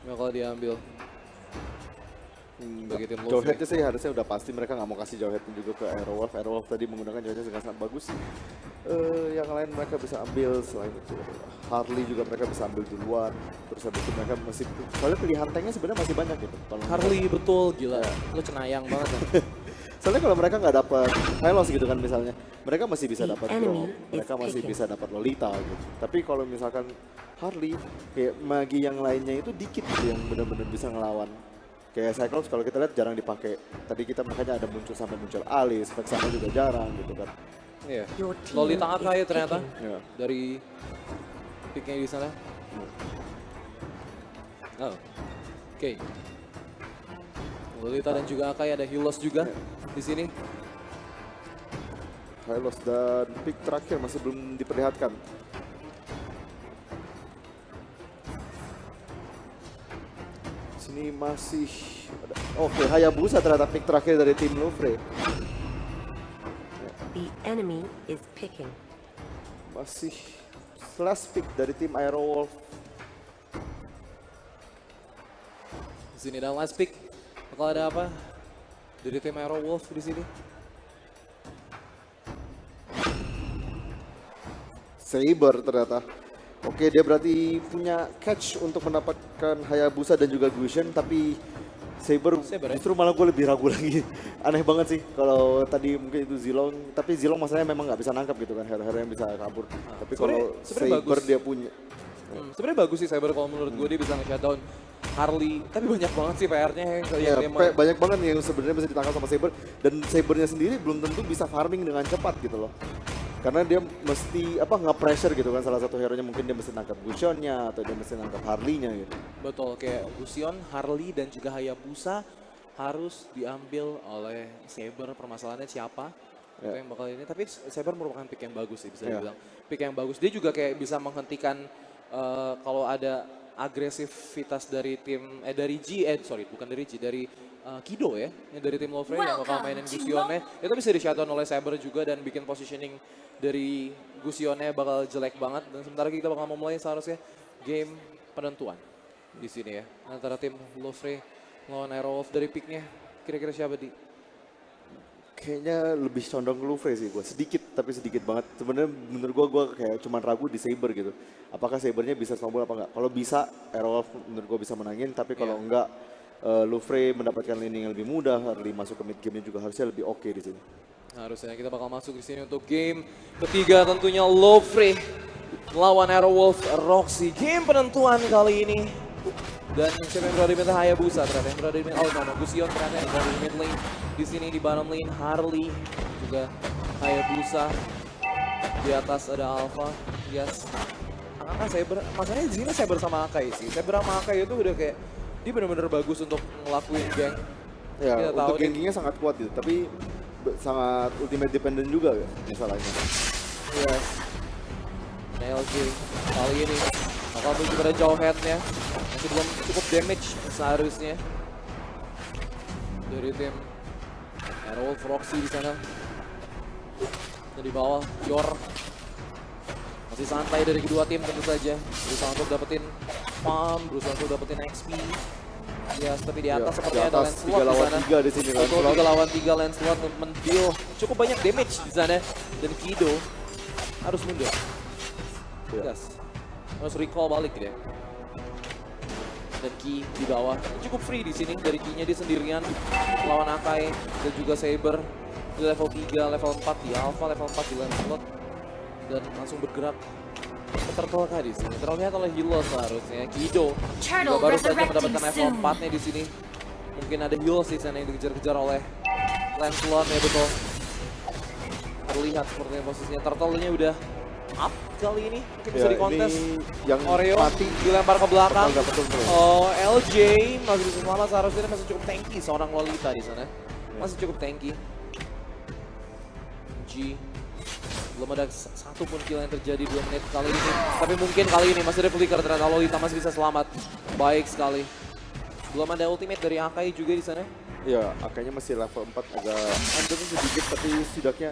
bakal diambil. Bagi tim Lofre. Jawheadnya sih harusnya udah pasti mereka nggak mau kasih Jawheadnya juga ke Aerowolf. Aerowolf tadi menggunakan Jawheadnya dengan sangat bagus. Yang lain mereka bisa ambil selain itu. Harley juga mereka bisa ambil duluan. Terus habis itu mereka masih, soalnya pilihan tanknya sebenarnya masih banyak gitu. Kalau Harley betul, gila. Lu cenayang banget kan. soalnya kalau mereka nggak dapat Hylos gitu kan misalnya, mereka masih bisa dapat enemy Grok, is mereka masih picking. bisa dapat Lolita gitu. Tapi kalau misalkan Harley, kayak magi yang lainnya itu dikit gitu yang benar-benar bisa ngelawan. Kayak Cyclops kalau kita lihat jarang dipakai. Tadi kita makanya ada sampai muncul Alice, Vexana juga jarang gitu kan. Iya. Your team Lolita is Akai ternyata picking. Ya. dari picknya di sana. Oh. Oke. Lolita dan juga Akai, ada Hylos juga di sini. Hylos dan pick terakhir masih belum diperlihatkan. Sini masih ada. Oke, Hayabusa ternyata pick terakhir dari tim Louvre. The enemy is picking. Masih slash pick dari tim Aerowolf. Di sini ada last pick. Bakal ada apa? Dari tim Aerowolf di sini. Saber ternyata. Oke, dia berarti punya catch untuk mendapatkan Hayabusa dan juga Gusion, tapi Saber Saber ya? justru malah gue lebih ragu lagi. Aneh banget sih kalau tadi mungkin itu Zilong, tapi Zilong masalahnya memang nggak bisa nangkap gitu kan, hero-hero yang bisa kabur. Tapi kalau sebenarnya Saber bagus. dia punya. Sebenarnya bagus sih Saber kalau menurut gue, dia bisa nge-shutdown Harley. Tapi banyak banget sih PR-nya yang Ya, dia mau. banyak banget yang sebenarnya bisa ditangkap sama Saber, dan Sabernya sendiri belum tentu bisa farming dengan cepat gitu loh. Karena dia mesti nge-pressure gitu kan, salah satu hero-nya mungkin dia mesti nangkap Gusionnya atau dia mesti nangkap Harley-nya gitu. Betul, kayak Gusion, Harley, dan juga Hayabusa harus diambil oleh Saber. Permasalahannya siapa? Itu Ya. yang bakal ini. Tapi Saber merupakan pick yang bagus sih, bisa Ya. dibilang. Pick yang bagus. Dia juga kayak bisa menghentikan kalau ada agresivitas dari tim, bukan dari G, dari Kido ya, yang dari tim Lovre yang bakal mainin Gusionnya. Itu bisa di-shutdown oleh Saber juga dan bikin positioning dari Gusionnya bakal jelek banget. Dan sementara kita bakal memulai seharusnya game penentuan di sini ya, antara tim Lovre lawan Aerowolf. Dari picknya kira-kira siapa di? Kayaknya lebih condong ke Louvre sih gue, sedikit tapi sedikit banget. Sebenarnya menurut gue kayak cuman ragu di Saber gitu. Apakah Sabernya bisa snowball apa enggak? Kalau bisa, Aerowolf menurut gue bisa menangin. Tapi kalau enggak, Louvre mendapatkan laning yang lebih mudah. Harley masuk ke mid game-nya juga harusnya lebih oke di sini. Harusnya kita bakal masuk di sini untuk game ketiga, tentunya Lovre melawan Aerowolf Roxy. Game penentuan kali ini. Dan siapa yang berada di mid? Hayabusa ternyata yang berada di mid. Oh no, Gusion ternyata yang berada di mid lane. Di sini di bottom lane Harley juga Hayabusa. Di atas ada Alpha. Yes. Angka Saber, masalahnya di sini Saber sama Akai sih. Saber sama Akai itu udah kayak dia benar-benar bagus untuk ngelakuin gank. Ya, Kita tahu untuk nih. gankingnya sangat kuat gitu. Tapi sangat ultimate dependent juga ya masalahnya. Yes. LG kali ini bakal menuju pada Jawhead-nya. Masih belum cukup damage seharusnya dari tim Aerowolf Roxy di sana. Dan di bawah Yor masih santai dari kedua tim tentu saja. Berusaha untuk dapetin farm, berusaha untuk dapetin XP. Ya, tapi di atas sepertinya ada atas Lancelot 3 di lawan sana. 3 di sini Betul, Lancelot. 3 lawan 3 Lancelot mendeal cukup banyak damage di sana. Dan Kido harus mundur. Ya. Yes. Harus recall balik dia. Dan Ki di bawah cukup free di sini. Dari Ki-nya dia sendirian lawan Akai dan juga Saber di level 3, level 4 di Alpha, level 4 di Lancelot. Dan langsung bergerak ke Turtle kah di sini. Terlihat oleh Hylos seharusnya. Kido juga baru saja mendapatkan level 4-nya di sini. Mungkin ada Hylos di sana yang dikejar-kejar oleh Lancelot ya, betul. Terlihat sepertinya posisinya Turtle-nya udah up kali ini. Mungkin bisa Ya, dikontes. ini yang Oreo mati dilempar ke belakang. Nggak betul bro. Oh, LJ masih bisa selamat, seharusnya dia masih cukup tanky seorang Lolita di sana. Masih cukup tanky. G belum ada satu pun kill yang terjadi 2 menit kali ini. Tapi mungkin kali ini masih ada flicker, ternyata Lolita masih bisa selamat. Baik sekali. Belum ada ultimate dari Akai juga di sana. Ya, Akainya masih level 4 agak under sedikit, tapi setidaknya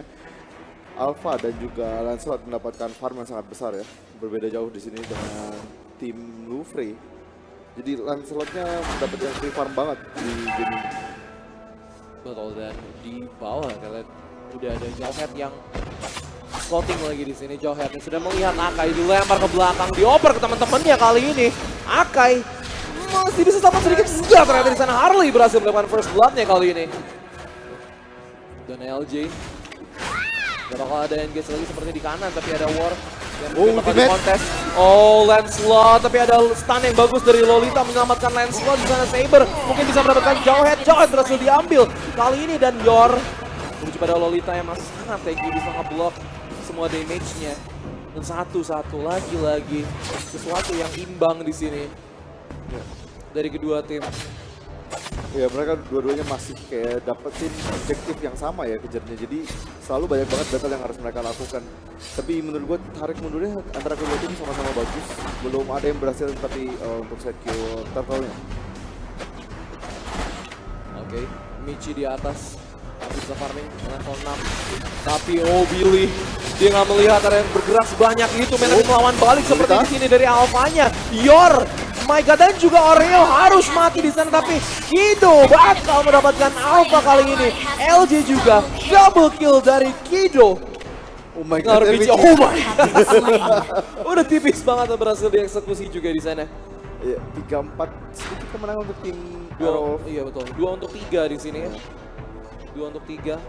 Alpha dan juga Lancelot mendapatkan farm yang sangat besar ya. Berbeda jauh di sini dengan tim Louvre. Jadi Lancelotnya dapat yang free farm banget di game ini. Betul, dan di bawah kalian udah ada Jawhead yang floating lagi di sini. Jawhead yang sudah melihat Akai dilempar ke belakang, dioper ke teman-temannya kali ini. Akai masih bisa selamat sedikit, enggak, ternyata di sana Harley berhasil melakukan first blood-nya kali ini. Dan LJ gak bakal ada engage lagi seperti di kanan, tapi ada War yang mungkin bakal ultimate. dikontes. Oh, Lancelot, tapi ada stun yang bagus dari Lolita menyelamatkan Lancelot. Di sana Saber mungkin bisa mendapatkan Jawhead. Jawhead berhasil diambil kali ini, dan Yor menuju pada Lolita yang masih sangat tanky, bisa ngeblok semua damage-nya. Dan satu-satu lagi-lagi sesuatu yang imbang di sini dari kedua tim. Ya mereka dua-duanya masih kayak dapetin objektif yang sama ya kejarnya. Jadi selalu banyak banget battle yang harus mereka lakukan. Tapi menurut gue tarik mundurnya antara kedua tim sama-sama bagus. Belum ada yang berhasil tapi untuk secure turtle-nya. Oke, Michi di atas. Masih bisa farming level 6. Tapi oh Billy, dia nggak melihat ada yang bergerak sebanyak itu. Tapi melawan balik seperti di sini dari Alfanya. Yor, my god, dan juga Oreo harus mati di sana. Tapi Kido bakal mendapatkan Alpha kali ini. LJ juga double kill dari Kido. Oh my god, Michi, oh my god. Udah tipis banget berhasil dieksekusi juga di sana. Ya, 3-4 sedikit kemenangan untuk tim Dua, iya betul. 2 untuk 3 di sini ya. 2 untuk 3.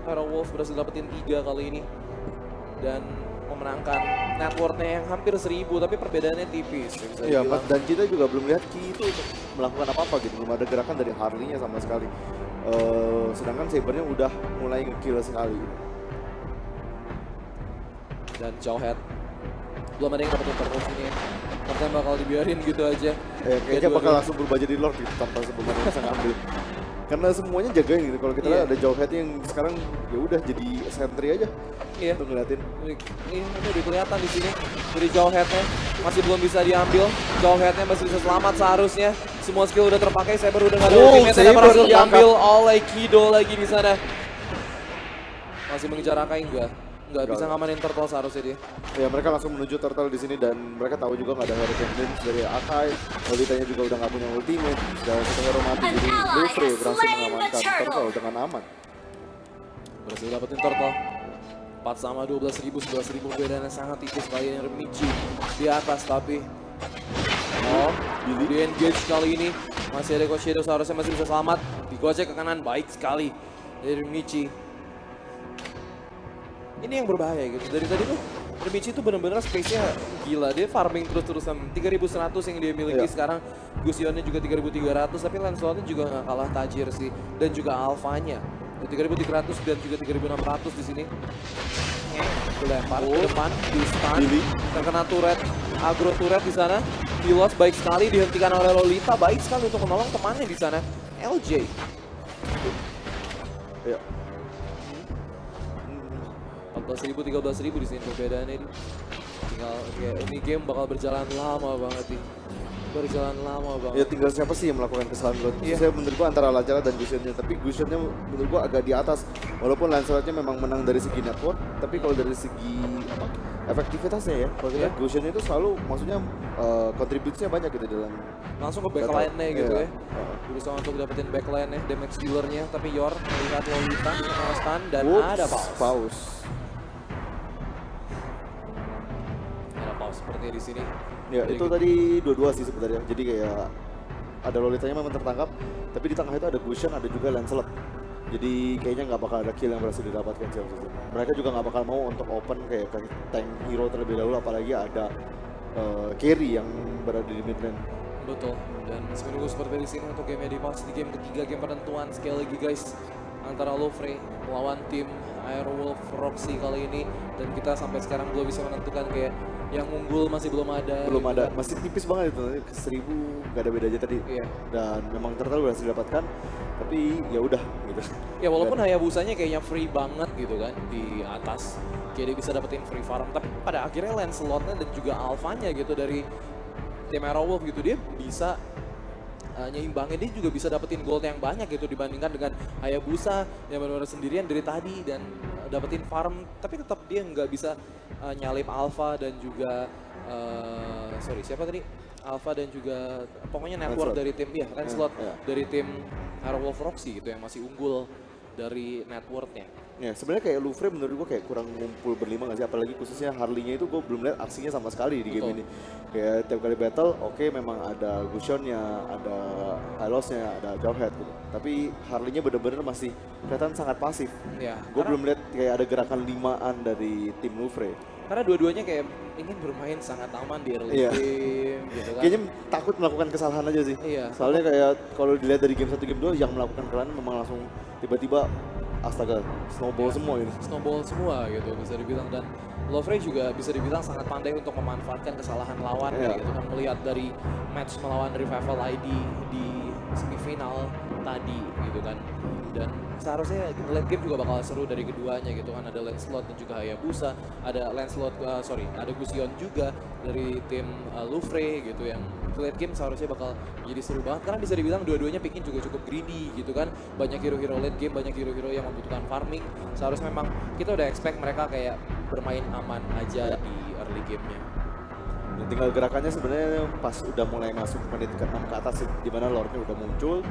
Arrow Wolf berhasil dapetin 3 kali ini. Dan memenangkan net worth-nya yang hampir 1000, tapi perbedaannya tipis. Iya, dan kita juga belum lihat Ki itu melakukan apa-apa gitu. Belum ada gerakan dari Harley-nya sama sekali. Sedangkan Saber-nya udah mulai nge-kill sekali. Dan Jawhead belum ada yang dapetin terus ini ya. Ternyata bakal dibiarin gitu aja. Kayaknya bakal langsung berubah jadi Lord gitu tanpa sebelumnya bisa ngambil. Karena semuanya jagain gitu. Kalau kita lihat ada Jawhead yang sekarang ya udah jadi sentry aja. Iya. Untuk ngeliatin. Ini udah kelihatan di sini dari Jawhead-nya masih belum bisa diambil. Jawhead-nya masih bisa selamat seharusnya. Semua skill udah terpakai. Saber udah nggak ada ultimate, Saber berhasil diambil diangkat. oleh Kido lagi di sana. Masih mengejar Akai nggak bisa ngamanin turtle seharusnya dia. Ya mereka langsung menuju turtle di sini dan mereka tahu juga nggak ada Hurricane Blitz dari Akai. Lolitanya juga udah nggak punya ultimate dan satu hero mati jadi Blue berhasil mengamankan turtle dengan aman. Berhasil dapetin turtle. 4 sama 12.000, 11.000 bedanya sangat tipis kali ini. Michi di atas tapi di engage kali ini masih ada Coach Shadow, seharusnya masih bisa selamat. Digocek ke kanan, baik sekali dari Michi. Ini yang berbahaya gitu. Dari tadi tuh Michi tuh bener-bener space-nya gila. Dia farming terus-terusan. 3.100 yang dia miliki sekarang. Gusionnya juga 3.300. Tapi Lancelotnya juga gak kalah tajir sih. Dan juga Alfanya. 3.300 dan juga 3.600 di sini. Dilempar ke depan, di stun. Terkena turret, agro turret di sana. Pilos baik sekali dihentikan oleh Lolita. Baik sekali untuk menolong temannya di sana. LJ. Ya. 14.000, 13.000 di sini perbedaannya ini. Tinggal kayak ini game bakal berjalan lama banget nih. Berjalan lama banget. Ya tinggal siapa sih yang melakukan kesalahan buat saya menurut gua antara Lancelot dan Gusionnya, tapi Gusionnya menurut gua agak di atas. Walaupun Lancelotnya memang menang dari segi network, tapi kalau dari segi apa efektivitasnya ya, kalau kita Gusionnya itu selalu maksudnya kontribusinya banyak gitu dalam Langsung ke backline-nya gitu ya. Berusaha untuk dapetin backline-nya, damage dealer-nya, tapi Yor melihat Lolita stun dan ada pause. Ada pause seperti di sini. Ya Jadi itu tadi dua-dua sih sebenarnya. Jadi kayak ada Lolitanya memang tertangkap, tapi di tengah itu ada Gusion, ada juga Lancelot. Jadi kayaknya nggak bakal ada kill yang berhasil didapatkan sih. Mereka juga nggak bakal mau untuk open kayak ke tank hero terlebih dahulu, apalagi ada carry yang berada di mid lane. Betul. Dan masih menunggu seperti di sini untuk game di pause di game ketiga, game penentuan sekali lagi guys antara Lofrey melawan tim Airwolf Roxy kali ini, dan kita sampai sekarang belum bisa menentukan kayak yang unggul masih belum ada. Belum gitu ada, kan. masih tipis banget itu, 1000 gak ada beda aja tadi. Iya. Dan memang turtle berhasil didapatkan, tapi ya udah gitu. Ya walaupun Hayabusanya kayaknya free banget gitu kan di atas, kayak dia bisa dapetin free farm, tapi pada akhirnya Lancelotnya dan juga Alfanya gitu dari tim Airwolf gitu, dia bisa nyimbangin, dia juga bisa dapetin gold yang banyak gitu dibandingkan dengan Hayabusa yang benar-benar sendirian dari tadi dan dapetin farm, tapi tetap dia nggak bisa nyalip Alpha dan juga siapa tadi? Alpha dan juga pokoknya network Lancelot. dari tim ya Lancelot Iya. dari tim Aerowolf Roxy gitu yang masih unggul dari networknya. Ya sebenarnya kayak Louvre menurut gue kayak kurang ngumpul berlima nggak sih, apalagi khususnya Harley-nya itu gue belum lihat aksinya sama sekali di game Betul. ini. Kayak tiap kali battle, oke memang ada Gusion-nya, ada Hylos-nya, ada Jawhead gitu. Tapi Harley-nya bener-bener masih kelihatan sangat pasif. Ya, Gue karena- belum lihat kayak ada gerakan limaan dari tim Louvre. Karena dua-duanya kayak ingin bermain sangat aman di early Iya. game gitu kan. Kayaknya takut melakukan kesalahan aja sih. Iya. Soalnya kayak kalau dilihat dari game 1 game 2 yang melakukan kesalahan memang langsung tiba-tiba astaga snowball Iya. semua ini. Snowball semua gitu bisa dibilang, dan Louvre juga bisa dibilang sangat pandai untuk memanfaatkan kesalahan lawan Iya. gitu kan, melihat dari match melawan Revival ID di semifinal tadi gitu kan. Dan seharusnya late game juga bakal seru dari keduanya gitu kan, ada Lancelot dan juga Hayabusa, ada ada Gusion juga dari tim Louvre gitu yang late game seharusnya bakal jadi seru banget karena bisa dibilang dua-duanya picking juga cukup greedy gitu kan, banyak hero-hero late game, banyak hero-hero yang membutuhkan farming. Seharusnya memang kita udah expect mereka kayak bermain aman aja di early game-nya. Ya, tinggal gerakannya sebenarnya pas udah mulai masuk menit ke-6 ke atas sih, di mana Lordnya udah muncul,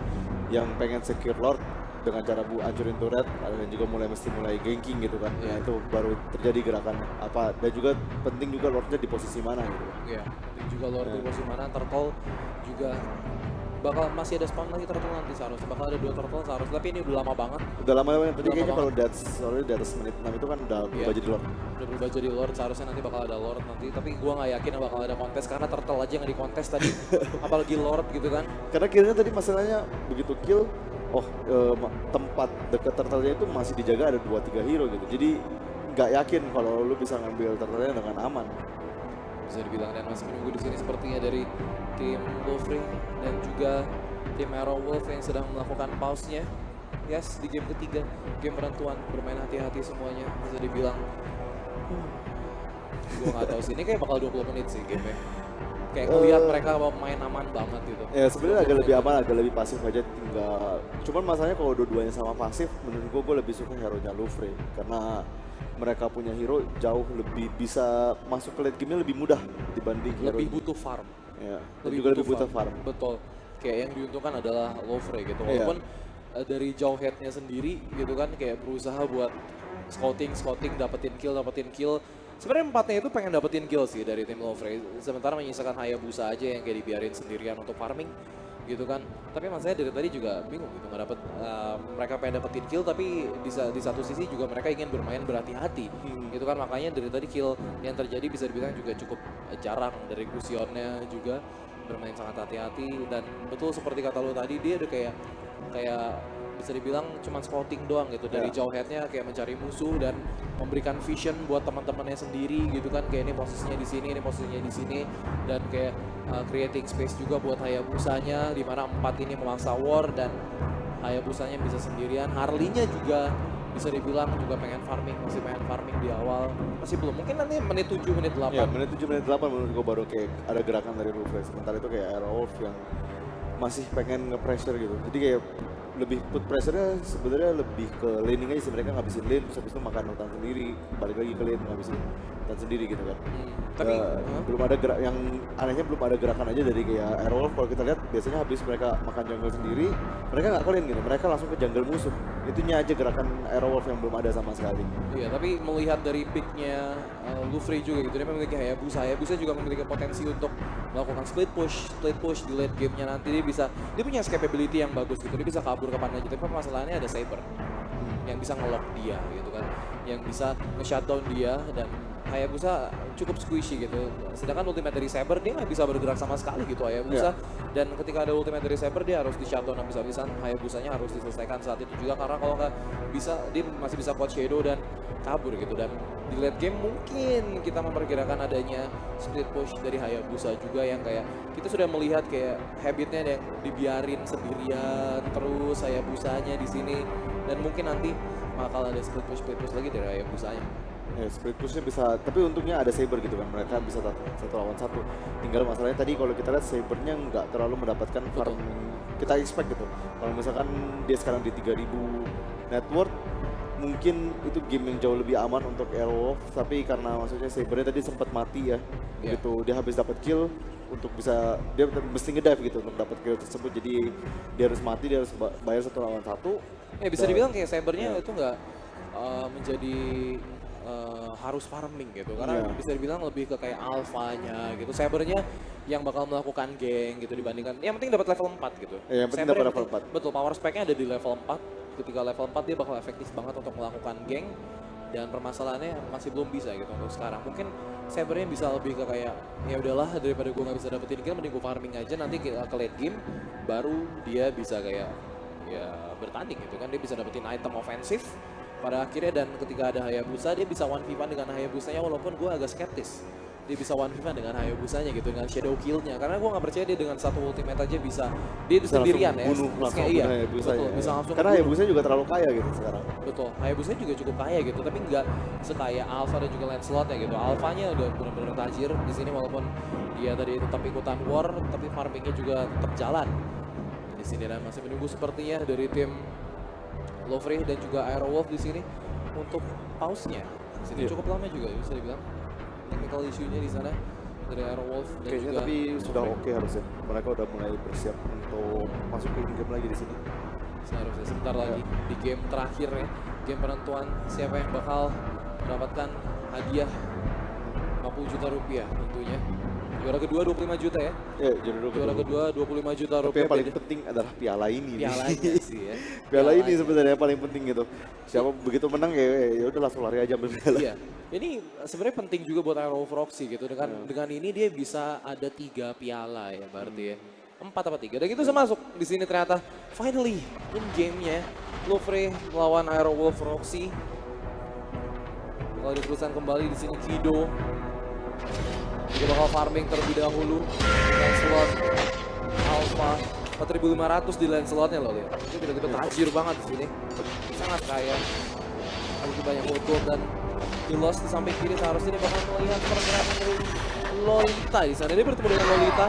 yang pengen secure Lord dengan cara hancurin turret dan juga mulai ganking gitu kan. Ya itu baru terjadi gerakan apa, dan juga penting juga Lordnya di posisi mana gitu. Iya, dan juga Lord di posisi mana, Turtle juga bakal masih ada spawn lagi Turtle nanti seharusnya, bakal ada 2 Turtle seharusnya, tapi ini udah lama banget. Udah lama banget, tadi Udah kayaknya lama kalau soalnya di atas menit 6 itu kan udah berubah Iya. jadi Lord. Udah berubah jadi Lord, seharusnya nanti bakal ada Lord nanti, tapi gua nggak yakin bakal ada kontes karena Turtle aja yang di kontes tadi, apalagi Lord gitu kan. Karena killnya tadi masalahnya begitu kill, tempat dekat turtle-nya itu masih dijaga ada 2-3 hero gitu. Jadi nggak yakin kalau lu bisa ngambil turtle-nya dengan aman. Bisa dibilang, dan masih menunggu di sini sepertinya dari tim Louvre dan juga tim Aerowolf yang sedang melakukan pause-nya. Yes, di game ketiga, game penentuan, bermain hati-hati semuanya, bisa dibilang. Gue nggak tahu sih, ini kayak bakal 20 menit sih game-nya. Kayak ngelihat mereka main aman banget gitu. Ya sebenarnya agak lebih aman, agak lebih pasif aja tinggal. Cuman masalahnya kalau dua-duanya sama pasif, menurut gue lebih suka hero-nya Louvre karena mereka punya hero jauh lebih bisa masuk ke late game-nya lebih mudah dibanding hero. Lebih butuh farm. Ya, dan juga lebih butuh farm. Betul. Kayak yang diuntungkan adalah Louvre gitu. Iya. Walaupun dari jauh headnya sendiri gitu kan kayak berusaha buat scouting, dapetin kill. Sebenarnya empatnya itu pengen dapetin kill sih dari tim Louvre. Sementara menyisakan Hayabusa aja yang kayak dibiarin sendirian untuk farming gitu kan. Tapi maksudnya dari tadi juga bingung gitu nggak dapet. Mereka pengen dapetin kill tapi di satu sisi juga mereka ingin bermain berhati-hati. Gitu kan, makanya dari tadi kill yang terjadi bisa dibilang juga cukup jarang. Dari Gusionnya juga bermain sangat hati-hati, dan betul seperti kata lo tadi, dia udah kayak bisa dibilang cuma scouting doang gitu dari Ya. jauh headnya, kayak mencari musuh dan memberikan vision buat teman-temannya sendiri gitu kan, kayak ini posisinya di sini, ini posisinya di sini, dan kayak creating space juga buat Hayabusanya, di mana 4 ini memaksa war dan Hayabusanya bisa sendirian. Harley-nya juga bisa dibilang juga masih pengen farming di awal, masih belum, mungkin nanti menit 7, menit 8. Ya menit 7, menit 8 menurut gue baru kayak ada gerakan dari Louvre. Sementara itu kayak Aerowolf yang masih pengen nge-pressure gitu. Jadi kayak lebih put pressure-nya sebenarnya lebih ke laning aja sih, mereka ngabisin lane, terus habis itu makan hutan sendiri, balik lagi ke lane ngabisin hutan sendiri gitu kan. Tapi Belum ada yang anehnya belum ada gerakan aja dari kayak Aerowolf. Kalau kita lihat biasanya habis mereka makan jungle sendiri, mereka nggak ke lane gitu, mereka langsung ke jungle musuh. Itunya aja gerakan Aerowolf yang belum ada sama sekali. iya, tapi melihat dari picknya Louvre juga gitu, dia memiliki Hayabusa juga memiliki potensi untuk melakukan split push di late game-nya nanti. Dia punya escapability yang bagus gitu, dia bisa kabur kapan aja, tapi masalahnya ada Saber yang bisa nge-lock dia gitu kan, yang bisa nge-shutdown dia, dan Hayabusa cukup squishy gitu. Sedangkan ultimate dari Saber dia nggak bisa bergerak sama sekali gitu Hayabusa. Dan ketika ada ultimate dari Saber dia harus di-shutdown habis-habisan. Hayabusanya harus diselesaikan saat itu juga, karena kalau nggak bisa dia masih bisa quad shadow dan kabur gitu. Dan di late game mungkin kita memperkirakan adanya split push dari Hayabusa juga, yang kayak kita sudah melihat kayak habitnya yang dibiarin sendirian terus Hayabusanya di sini, dan mungkin nanti bakal ada split push lagi dari Hayabusanya. Ya split pushnya bisa, tapi untungnya ada Saber gitu kan, mereka bisa satu lawan satu. Tinggal masalahnya tadi kalau kita lihat Sabernya nggak terlalu mendapatkan farm kita expect gitu. Kalau misalkan dia sekarang di 3000 net worth, mungkin itu game yang jauh lebih aman untuk Aerowolf, tapi karena maksudnya Sabernya tadi sempat mati ya, Iya. gitu dia habis dapat kill, untuk bisa dia mesti ngedive gitu untuk dapat kill tersebut. Jadi dia harus mati, dia harus bayar 1 lawan 1. Ya bisa dibilang kayak Sabernya Iya. itu nggak menjadi harus farming gitu, karena Iya. bisa dibilang lebih ke kayak alfanya gitu. Sabernya yang bakal melakukan geng gitu dibandingkan yang penting dapat level 4 gitu. Yang penting Saber dapat yang level penting- 4. Betul, power spec-nya ada di level 4. Ketika level 4 dia bakal efektif banget untuk melakukan geng, dan permasalahannya masih belum bisa gitu untuk sekarang. Mungkin Sabernya bisa lebih ke kayak ya udahlah, daripada gue nggak bisa dapetin kill mending gue farming aja, nanti ke late game baru dia bisa kayak ya bertanding gitu kan, dia bisa dapetin item ofensif pada akhirnya, dan ketika ada Hayabusa dia bisa 1v1 dengan Hayabusanya, walaupun gue agak skeptis dia bisa 1v1 dengan Hayabusanya gitu, dengan shadow kill-nya, karena gue nggak percaya dia dengan satu ultimate aja bisa dia itu Bisa sendirian ya, langsung bunuh Kayak iya, Hayabusa betul, ya. bisa langsung Karena ngebunuh. Hayabusa juga terlalu kaya gitu sekarang. Betul, Hayabusanya juga cukup kaya gitu, tapi nggak sekaya Alpha dan juga Lancelot ya gitu. Alphanya udah benar-benar tajir di sini, walaupun dia tadi tetap ikutan war, tapi farmingnya juga tetap jalan. Di sini dan masih menunggu sepertinya dari tim Lovre dan juga Aerowolf di sini untuk pause-nya. Di sini Iya. cukup lama juga bisa dibilang. Technical issue-nya di sana dari Aerowolf dan Kayaknya juga tapi sudah Lovre. oke harusnya. Mereka udah mulai bersiap untuk masuk ke game lagi di sini. Seharusnya sebentar lagi di game terakhir ya, game penentuan siapa yang bakal mendapatkan hadiah 50 juta rupiah tentunya. Juara kedua 25 juta ya, Ya, juara kedua 25 juta Tapi rupiah. yang paling beda penting adalah piala ini. nih. pialanya sih ya. Piala ini Pialanya. sebenarnya yang paling penting gitu. Siapa begitu menang ya udah langsung lari aja ambil piala. Iya, ini sebenarnya penting juga buat Aero Proxy gitu. Dengan ini dia bisa ada 3 piala ya berarti ya. 4 apa 3. Dan itu masuk di sini ternyata finally in game-nya Lovre melawan Aero Wolf Proxy. Kalau diteruskan kembali di sini Kido. Dia bakal farming terlebih dahulu. Lancelot, Alpha, 4.500 di Lancelotnya loh lihat. Itu tiba-tiba tajir banget di sini. Sangat kaya. Lebih banyak gold dan Hilos di samping kiri seharusnya dia bakal melihat pergerakan dari Lolita di sana. Dia bertemu dengan Lolita.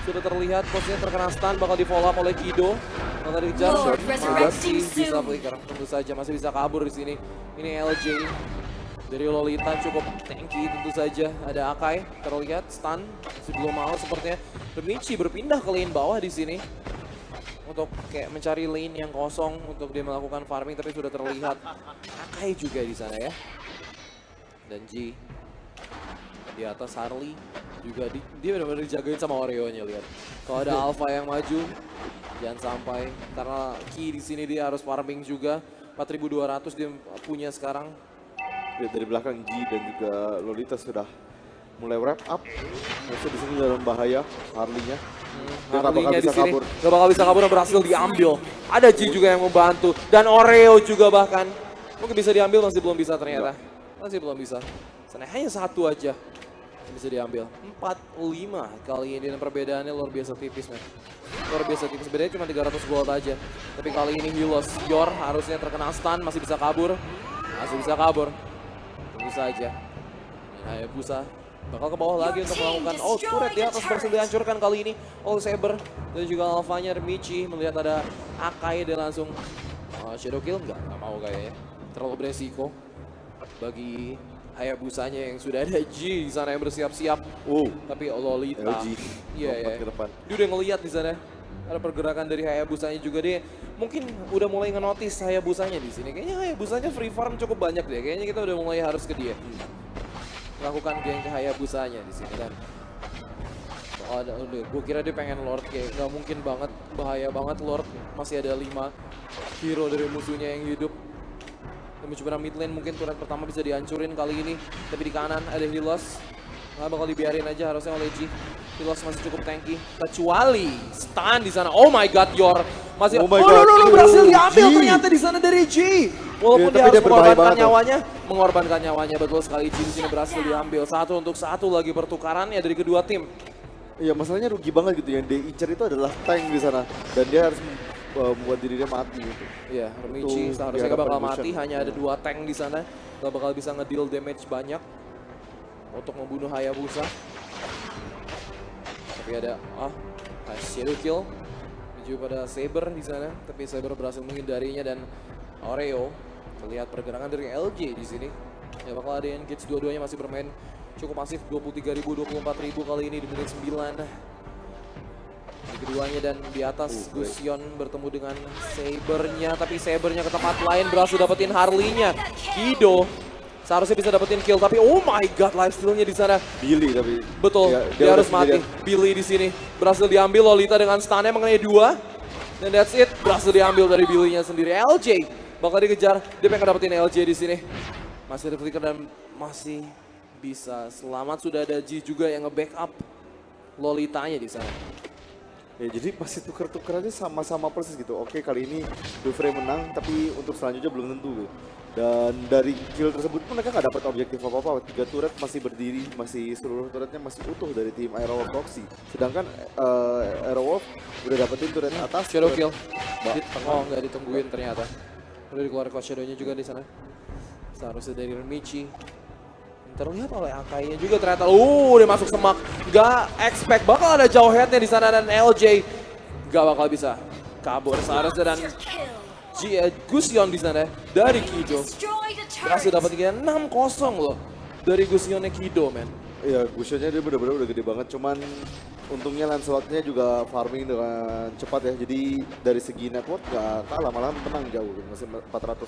Sudah terlihat posisinya terkena stun, bakal di follow up oleh Kido. Yang tadi dikejar, Lord, resurrect masih him bisa soon. flicker. Tentu saja masih bisa kabur di sini. Ini LJ dari Lolita cukup tanky tentu saja. Ada Akai terlihat stun masih belum mau sepertinya. Remichi berpindah ke lane bawah di sini untuk kayak mencari lane yang kosong untuk dia melakukan farming, tapi sudah terlihat Akai juga di sana ya. Dan G di atas Harley juga dia benar-benar dijagain sama Oreo-nya, lihat. Kalau ada Alpha yang maju jangan sampai, karena Ki di sini dia harus farming juga. 4.200 dia punya sekarang. Ya, dari belakang G dan juga Lolita sudah mulai wrap up. Masih di sini dalam bahaya Harley-nya. Dia nggak bakal Harley-nya di bisa sini kabur. nggak bakal bisa kabur dan berhasil diambil. Ada G juga yang membantu dan Oreo juga bahkan mungkin bisa diambil, masih belum bisa ternyata. Masih belum bisa. Sana hanya satu aja yang bisa diambil. 4-5 kali ini dan perbedaannya luar biasa tipis, men. Luar biasa tipis, bedanya cuma 300 gold aja. Tapi kali ini Hilos Yor harusnya terkena stun, masih bisa kabur. Masih bisa kabur. Tentu saja. Dan Hayabusa bakal ke bawah lagi untuk melakukan turret di atas berhasil dihancurkan kali ini oleh Saber dan juga Alphanya. Remichi melihat ada Akai dan langsung shadow kill, nggak mau kayaknya, terlalu beresiko bagi Hayabusanya yang sudah ada G di sana yang bersiap-siap. Tapi Lolita, LG iya lompat ya, ke depan. dia udah ngelihat di sana ada pergerakan dari Hayabusanya juga, dia mungkin udah mulai ngenotis Hayabusanya di sini. Kayaknya Hayabusanya free farm cukup banyak deh. Kayaknya kita udah mulai harus ke dia. Lakukan geng ke Hayabusanya di sini dan gue kira dia pengen Lord, kayak nggak mungkin banget, bahaya banget Lord. Masih ada 5 hero dari musuhnya yang hidup. Dan mencoba mid lane, mungkin turret pertama bisa dihancurin kali ini. Tapi di kanan ada Hilos. Nggak bakal dibiarin aja harusnya oleh G. Hilos masih cukup tanky. Kecuali stun di sana. Oh my god, Yor masih. Oh my god. Berhasil diambil G. ternyata di sana dari G. Walaupun Iya, dia tapi harus dia berbahaya mengorbankan banget, mengorbankan nyawanya, betul sekali. G di sini berhasil diambil. 1 untuk 1 lagi pertukarannya dari kedua tim. Iya, masalahnya rugi banget gitu. Yang dia incer itu adalah tank di sana dan dia harus membuat diri dia mati gitu. Iya, Remichi Untuk seharusnya di gak bakal hadapan mati, Lucian. hanya ada 2 tank di sana. Gak bakal bisa ngedeal damage banyak untuk membunuh Hayabusa. Tapi ada shadow kill menuju pada Saber di sana, tapi Saber berhasil menghindarinya dan Oreo terlihat pergerakan dari LJ di sini. Ya bakal ada engage, dua-duanya masih bermain cukup masif 23.000, 24.000 kali ini di menit 9. Di keduanya dan di atas Gusion bertemu dengan Sabernya, tapi Sabernya ke tempat lain berhasil dapetin Harley-nya. Kido seharusnya bisa dapetin kill, tapi oh my god, lifesteal-nya di sana. Billy tapi. Betul, Ya, dia harus udah mati. sendirian. Billy di sini berhasil diambil, Lolita dengan stun-nya mengenai 2. Dan that's it, berhasil diambil dari Billy-nya sendiri. LJ bakal dikejar, dia pengen dapetin LJ di sini. Masih ada flicker dan masih bisa selamat. Sudah ada G juga yang nge-backup Lolitanya di sana. Ya jadi masih tuker-tukerannya sama-sama persis gitu. Oke kali ini Dufre menang tapi untuk selanjutnya belum tentu gitu. Dan dari kill tersebut pun mereka nggak dapat objektif apa-apa. 3 turret masih berdiri, masih seluruh turretnya masih utuh dari tim Aerowolf Proxy. Sedangkan Aerowolf udah dapetin turret atas. Shadow kill. Mbak. Oh nggak ditungguin ternyata. Udah dikeluarin Coach Shadow-nya juga di sana. Seharusnya dari Remichi. Terlihat oleh Akainya juga ternyata. Dia masuk semak. Gak expect bakal ada jauh headnya di sana dan LJ gak bakal bisa kabur seharusnya dan Gusion di sana dari Kido berhasil dapat 6-0 loh dari Gusionnya Kido, men. Iya, Gusionnya dia bener-bener udah gede banget. Cuman untungnya Lancelot-nya juga farming dengan cepat ya. Jadi dari segi network gak kalah, malah menang jauh. Masih 400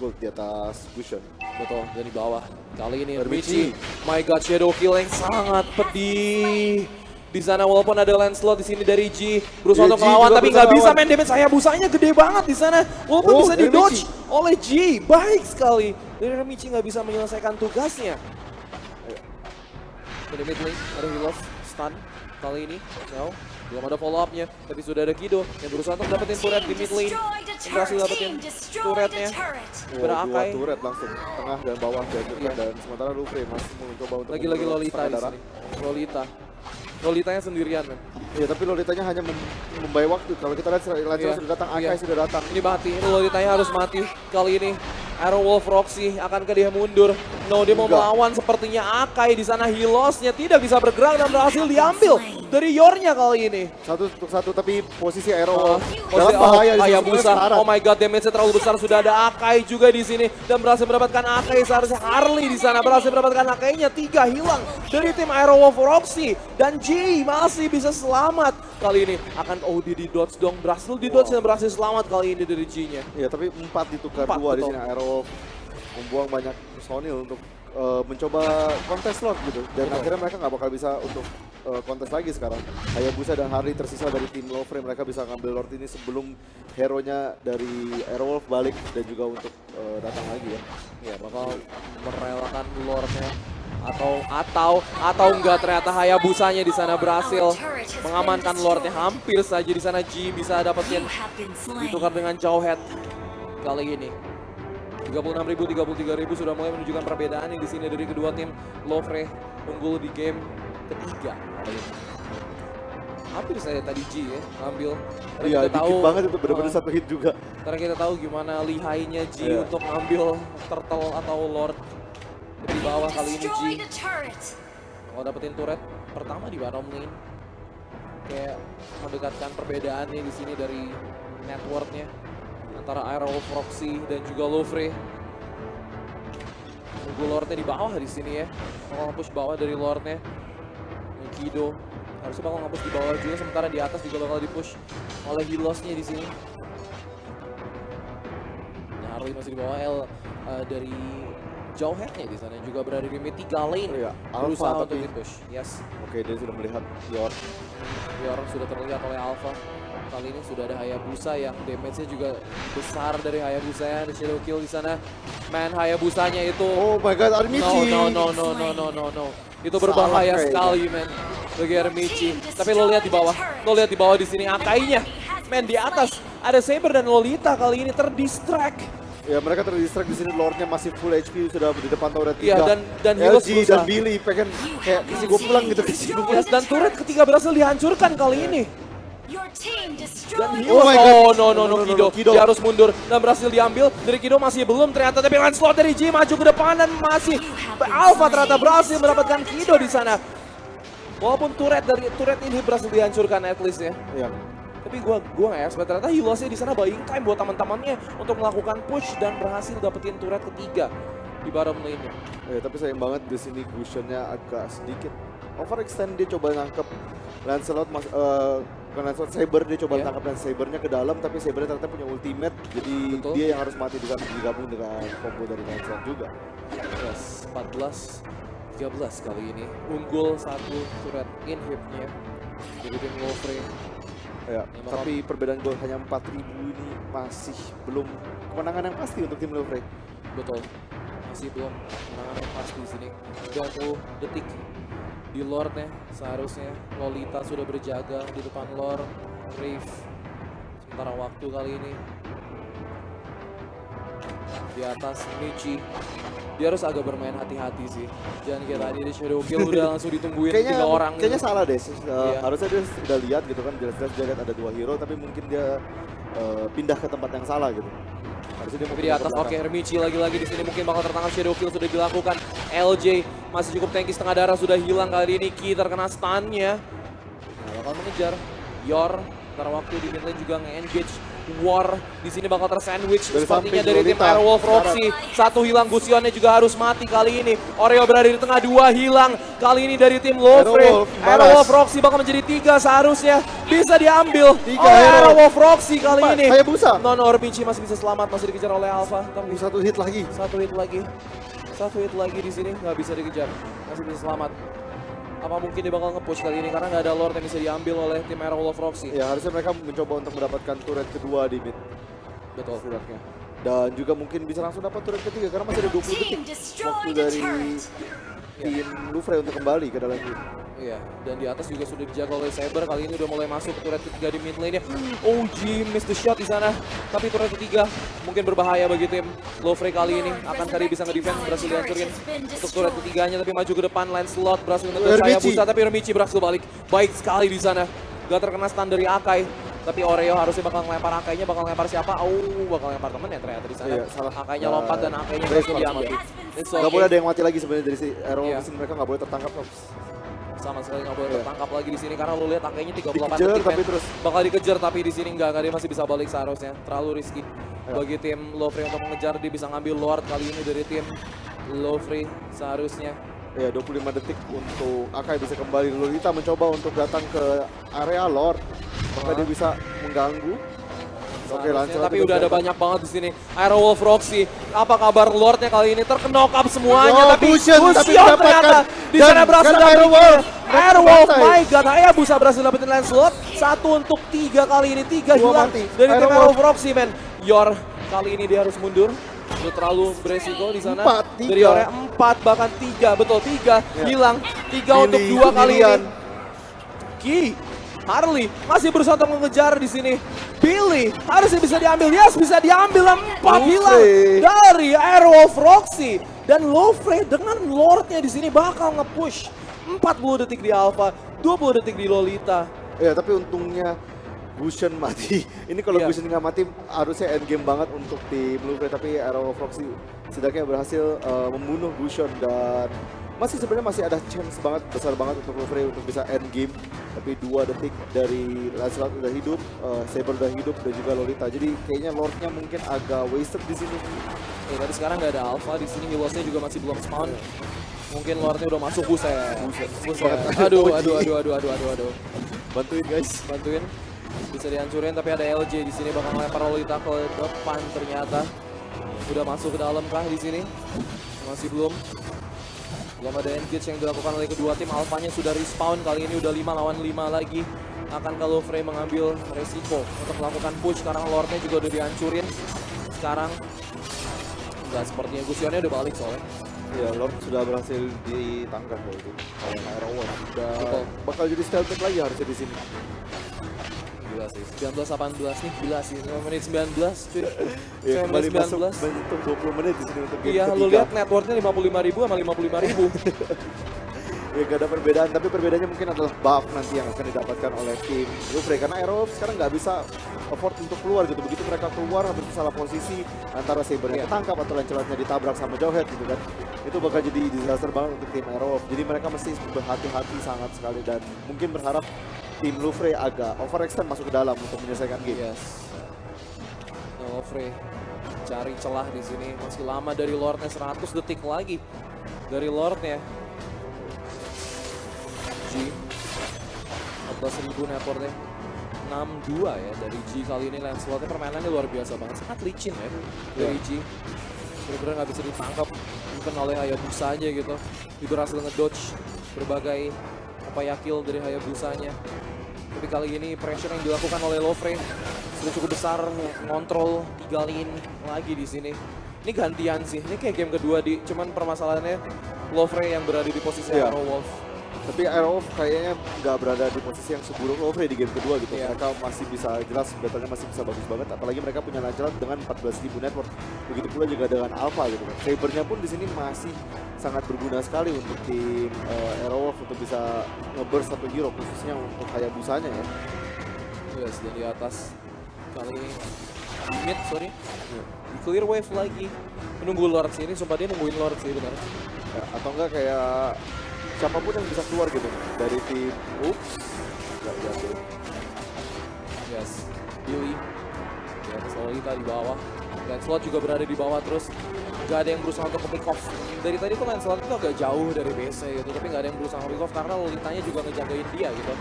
gold di atas Gusion. Betul, dan di bawah. Kali ini Remichi. Remichi. My god, shadow kill yang sangat pedih. Di sana walaupun ada Lancelot di sini dari G berusaha Iya, untuk G melawan juga tapi berusaha nggak bisa melawan. main damage Hayabusanya gede banget di sana. Walaupun bisa Remichi. di-dodge oleh G. Baik sekali. Dari Remichi nggak bisa menyelesaikan tugasnya. Dari mid lane, ada Hilos, stun kali ini. No, belum ada follow up-nya. Tapi sudah ada Kido yang berusaha untuk dapetin turret di mid lane. Yang berhasil dapetin turretnya. Dua Berakai. turret langsung tengah dan bawah dihancurkan. Iya. Dan sementara Lufre masih mencoba untuk Lagi-lagi membunuh Lolita setengah di darah. sini. Lolitanya sendirian, men. Iya, tapi Lolitanya hanya membayar waktu. Kalau kita lihat Lancelot Iya. sudah datang, Akai Iya. sudah datang. Ini mati, ini Lolitanya harus mati. Kali ini Aerowolf Roxy akankah dia mundur? No, dia mau Enggak. melawan sepertinya Akai di sana. Hilosnya tidak bisa bergerak dan berhasil diambil dari Yornya kali ini. Satu untuk satu, tapi posisi Aerowolf Posisi dalam bahaya di sini Hayabusa. sekarang. Oh my god, damage-nya terlalu besar. Sudah ada Akai juga di sini dan berhasil mendapatkan Akai. Seharusnya Harley di sana berhasil mendapatkan Akainya. 3 hilang dari tim Aerowolf Roxy dan G masih bisa selamat. Kali ini akan dia di dodge dong. Berhasil di dodge dan berhasil selamat kali ini dari G-nya. Iya, tapi 4 ditukar 4, 2 di betul. sini. Aerowolf membuang banyak personil untuk mencoba kontes slot gitu. Dan akhirnya mereka nggak bakal bisa untuk kontes lagi sekarang. Hayabusa dan Harley tersisa dari tim Lofre. Mereka bisa ngambil Lord ini sebelum hero-nya dari Aerowolf balik dan juga untuk datang lagi ya. Ya bakal merelakan lordnya atau enggak ternyata Hayabusanya di sana berhasil mengamankan lordnya hampir saja di sana G bisa dapetin ditukar dengan Jawhead kali ini. 36.000, 33.000 sudah mulai menunjukkan perbedaan yang di sini dari kedua tim. Lofre unggul di game ketiga. Hampir saya tadi G ya ambil. Karena Iya, kita dikit tahu banget itu bener-bener satu hit juga. karena kita tahu gimana lihainya G Iya. untuk ngambil turtle atau lord di bawah. Kali ini G kalau dapetin turret pertama di bottom lane kayak mendekatkan perbedaannya di sini dari networknya antara Aerowolf Proxy dan juga Lofre. Nunggu lordnya di bawah di sini ya. Bakal nge-push bawah dari lordnya. Dan Kido harusnya bakal nge-push di bawah juga, sementara di atas juga bakal di-push oleh Hilosnya di sini. Nah, Harley masih di bawah dari Jawheadnya di sana juga berada di mid 3 lane. Iya, Berusaha Alpha untuk tapi- di-push. Yes. Oke, dia sudah melihat Yor. York sudah terlihat oleh Alpha. Kali ini sudah ada Hayabusa yang damage-nya juga besar dari Hayabusa ya. Ada shadow kill di sana. Man, Hayabusanya itu Oh my god, Armici. no. Itu berbahaya Salah sekali, men. Bagi Armici. Tapi lo lihat di bawah. Lo lihat di bawah di sini Akainya. Men, di atas ada Saber dan Lolita kali ini terdistract. Ya, mereka terdistract di sini. Lordnya masih full HP, sudah di depan tower 3. Iya, dan Hilos LG berusaha. dan Billy pengen kayak isi gue pulang gitu ke sini. Yes, dan turret ketiga berhasil dihancurkan kali ini. Dan Hilos, Oh my God. no, Kido. Dia harus mundur dan berhasil diambil. Dari Kido masih belum ternyata, tapi Lancelot dari G maju ke depan dan masih Alpha ternyata berhasil mendapatkan Kido di sana. Walaupun turret ini berhasil dihancurkan at least ya. Iya. Tapi gua nggak expect ternyata Hilosnya di sana buying time buat teman-temannya untuk melakukan push dan berhasil dapetin turret ketiga. di bottom lane-nya. Ya, tapi sayang banget di sini Gusionnya agak sedikit overextend. Dia coba nangkep Lancelot, bukan Lancelot, Saber. Dia coba tangkap dan Sabernya ke dalam, tapi Sabernya ternyata punya ultimate. Jadi Betul. dia yang harus mati di sana, digabung dengan combo dari Lancelot juga. Yes, 14-13 kali ini. Unggul satu turret inhib-nya dari tim Lofre. Ya, Memang tapi perbedaan gol hanya 4.000 ini masih belum kemenangan yang pasti untuk tim Lofre. Betul. Masih belum kemenangan yang pasti di sini. 30 detik di Lord-nya. Seharusnya Lolita sudah berjaga di depan Lord. Rave. Sementara waktu kali ini di atas Michi. Dia harus agak bermain hati-hati sih. Jangan kayak tadi di Shadow Kill udah langsung ditungguin 3 orang. Kayaknya salah deh. Iya. Harusnya dia udah lihat gitu kan, jelas-jelas dia lihat ada 2 hero, tapi mungkin dia pindah ke tempat yang salah gitu. Harusnya dia mau Tapi di pindah ke atas, belakang. oke, Hermici lagi-lagi di sini mungkin bakal tertangkap. Shadow Kill sudah dilakukan. LJ masih cukup tanky, setengah darah sudah hilang kali ini. Ki terkena stun-nya. Nah, bakal mengejar. Yor, ntar waktu di mid lane juga nge-engage. War di sini bakal tersandwich Dari sepertinya samping dari tim Lolita. Airwolf Roxy. Satu hilang, Gusionnya juga harus mati kali ini. Oreo berada di tengah, 2 hilang. Kali ini dari tim Lofre. Airwolf balas. Airwolf Roxy bakal menjadi 3 seharusnya. Bisa diambil 3 oleh hero. Airwolf Roxy kali 4, ini. Hayabusa. Non Orbici masih bisa selamat, masih dikejar oleh Alpha. Tapi Satu hit lagi. satu hit lagi di sini nggak bisa dikejar, masih bisa selamat. Apa mungkin dia bakal nge-push kali ini karena nggak ada Lord yang bisa diambil oleh tim Airwolf Roxy. Ya, harusnya mereka mencoba untuk mendapatkan turret kedua di mid. Betul. Setidaknya. Dan juga mungkin bisa langsung dapat turret ketiga karena masih ada 20 detik waktu dari tim Lufre untuk kembali ke dalam game. Iya, dan di atas juga sudah dijaga oleh Saber. Kali ini udah mulai masuk ke turret ketiga di mid lane-nya. OG miss the shot di sana. Tapi turret ketiga mungkin berbahaya bagi tim Lofre kali ini. Akan tadi bisa nge-defense, berhasil dihancurin untuk turret ketiganya. Tapi maju ke depan, Lancelot berhasil nge-turn saya Hermici. busa. Tapi Hermici berhasil balik. Baik sekali di sana. Gak terkena stun dari Akai. Tapi Oreo harusnya bakal ngelempar Akainya, bakal ngelempar siapa? Bakal ngelempar temen ya ternyata di sana. Iya, salah. Akainya lompat dan Akainya berhasil diambil. It's Gak okay. boleh ada yang mati lagi sebenarnya dari si Arrow. Iya. Mereka gak boleh tertangkap. Sama sekali nggak boleh Iya. tertangkap lagi di sini karena lu lihat Akainya 38 Dikejar, detik tapi men. terus. Bakal dikejar tapi di sini enggak, dia masih bisa balik seharusnya. Terlalu risky Iya. bagi tim Lofre untuk mengejar. Dia bisa ngambil Lord kali ini dari tim Lofre seharusnya. Ya, 25 detik untuk Akai bisa kembali. Lolita mencoba untuk datang ke area Lord. Maka dia bisa mengganggu. Oke, Seharusnya, Lancelot tapi juga udah ada bisa- banyak banget di sini. Airwolf Roxy, apa kabar Lordnya kali ini? Terknock up semuanya, Oh, tapi Gusion, tapi Gusion mendapatkan. ternyata di Dan sana berhasil karena dapetin Airwolf. Airwolf, Selesai. my god, Hayabusa berhasil dapetin Lancelot. 1 untuk 3 kali ini, 3 Dua hilang mati. dari tim Airwolf. Airwolf Roxy, men. Yor, kali ini dia harus mundur. Udah terlalu beresiko di sana. 4, 3. Dari Yornya 4, bahkan 3, betul 3 Ya. hilang. 3 untuk Billy 2 kali sendirian. ini. Ki, Harley masih berusaha untuk mengejar di sini. Billy harusnya bisa diambil, yes bisa diambil. 4 hilang dari Airwolf Roxy dan Lofre dengan Lordnya di sini bakal nge-push. 40 detik di Alpha, 20 detik di Lolita. Ya, tapi untungnya Gusion mati. Ini kalau Iya. Gusion nggak mati harusnya endgame banget untuk tim Lufre, tapi Arrow of Roxy setidaknya berhasil membunuh Gusion dan sebenarnya masih ada chance banget, besar banget untuk Lufre untuk bisa endgame. Tapi 2 detik dari Lancelot udah hidup, Saber udah hidup dan juga Lolita. Jadi kayaknya Lordnya mungkin agak wasted di sini. Tapi sekarang nggak ada Alpha di sini, Healosnya juga masih belum spawn. Mungkin Lordnya udah masuk, buset. Aduh. Bantuin guys. Bantuin, bisa dihancurin tapi ada LJ di sini bakal ngelempar Lolita ke depan ternyata. Udah masuk ke dalam kah di sini? Masih belum ada engage yang dilakukan oleh kedua tim. Alphanya sudah respawn, kali ini udah 5 lawan 5 lagi. Akankah Lofre mengambil resiko untuk melakukan push karena Lordnya juga udah dihancurin. Sekarang enggak, sepertinya Gusionnya udah balik soalnya. Ya, Lord sudah berhasil ditangkap loh itu. Oleh Aero Wolf. Dan Betul. bakal jadi stalemate lagi harusnya di sini. Gila sih, 19-18 nih, gila sih, 5 menit 19 cuy. Ya, kembali masuk 19. bentuk 20 menit di sini untuk game Iya, ketiga. lu lihat networknya 55.000 sama 55.000. Ya, gak ada perbedaan, tapi perbedaannya mungkin adalah buff nanti yang akan didapatkan oleh tim Lufre. Karena Aero sekarang nggak bisa afford untuk keluar gitu. Begitu mereka keluar habis itu salah posisi antara Sabernya Iya. ketangkap atau Lancelotnya ditabrak sama Jawhead gitu kan. Itu bakal jadi disaster banget untuk tim Aero. Jadi mereka mesti berhati-hati sangat sekali dan mungkin berharap tim Lufre agak overextend masuk ke dalam untuk menyelesaikan game. Yes. Lofre mencari celah di sini. Masih lama dari Lordnya, 100 detik lagi dari Lordnya. G 14.000 networknya, 62 ya dari G kali ini. Lancelotnya permainannya luar biasa banget, sangat licin ya dari G. Bener-bener nggak bisa ditangkap bukan oleh Hayabusa aja gitu. Dia berhasil ngedodge berbagai kill dari Hayabusanya. Tapi kali ini pressure yang dilakukan oleh Lofre sudah cukup besar, ngontrol 3 lane lagi di sini. Ini gantian sih, ini kayak game kedua cuman permasalahannya Lofre yang berada di posisi Arrow Wolf. Tapi Arrow kayaknya nggak berada di posisi yang seburuk Lofre di game kedua gitu. Iya. Mereka masih bisa jelas, battle-nya masih bisa bagus banget. Apalagi mereka punya Lancelot dengan 14.000 network. Begitu pula juga dengan Alpha gitu kan. Sabernya pun di sini masih sangat berguna sekali untuk tim Arrow untuk bisa nge-burst satu hero, khususnya untuk Hayabusanya ya. Yes, dan di atas kali ini mid, sorry. Di clear wave lagi. Menunggu Lord sih, ini sumpah dia nungguin Lord sih benar. Ya, atau enggak kayak siapapun yang bisa keluar gitu dari tim. Ups, nggak jatuh. Yes, Billy. Di atas Lolita di bawah. Lancelot juga berada di bawah terus. Gak ada yang berusaha untuk pick off. Dari tadi tuh Lancelot itu agak jauh dari base gitu, tapi gak ada yang berusaha pick off karena Lolitanya juga ngejagain dia gitu.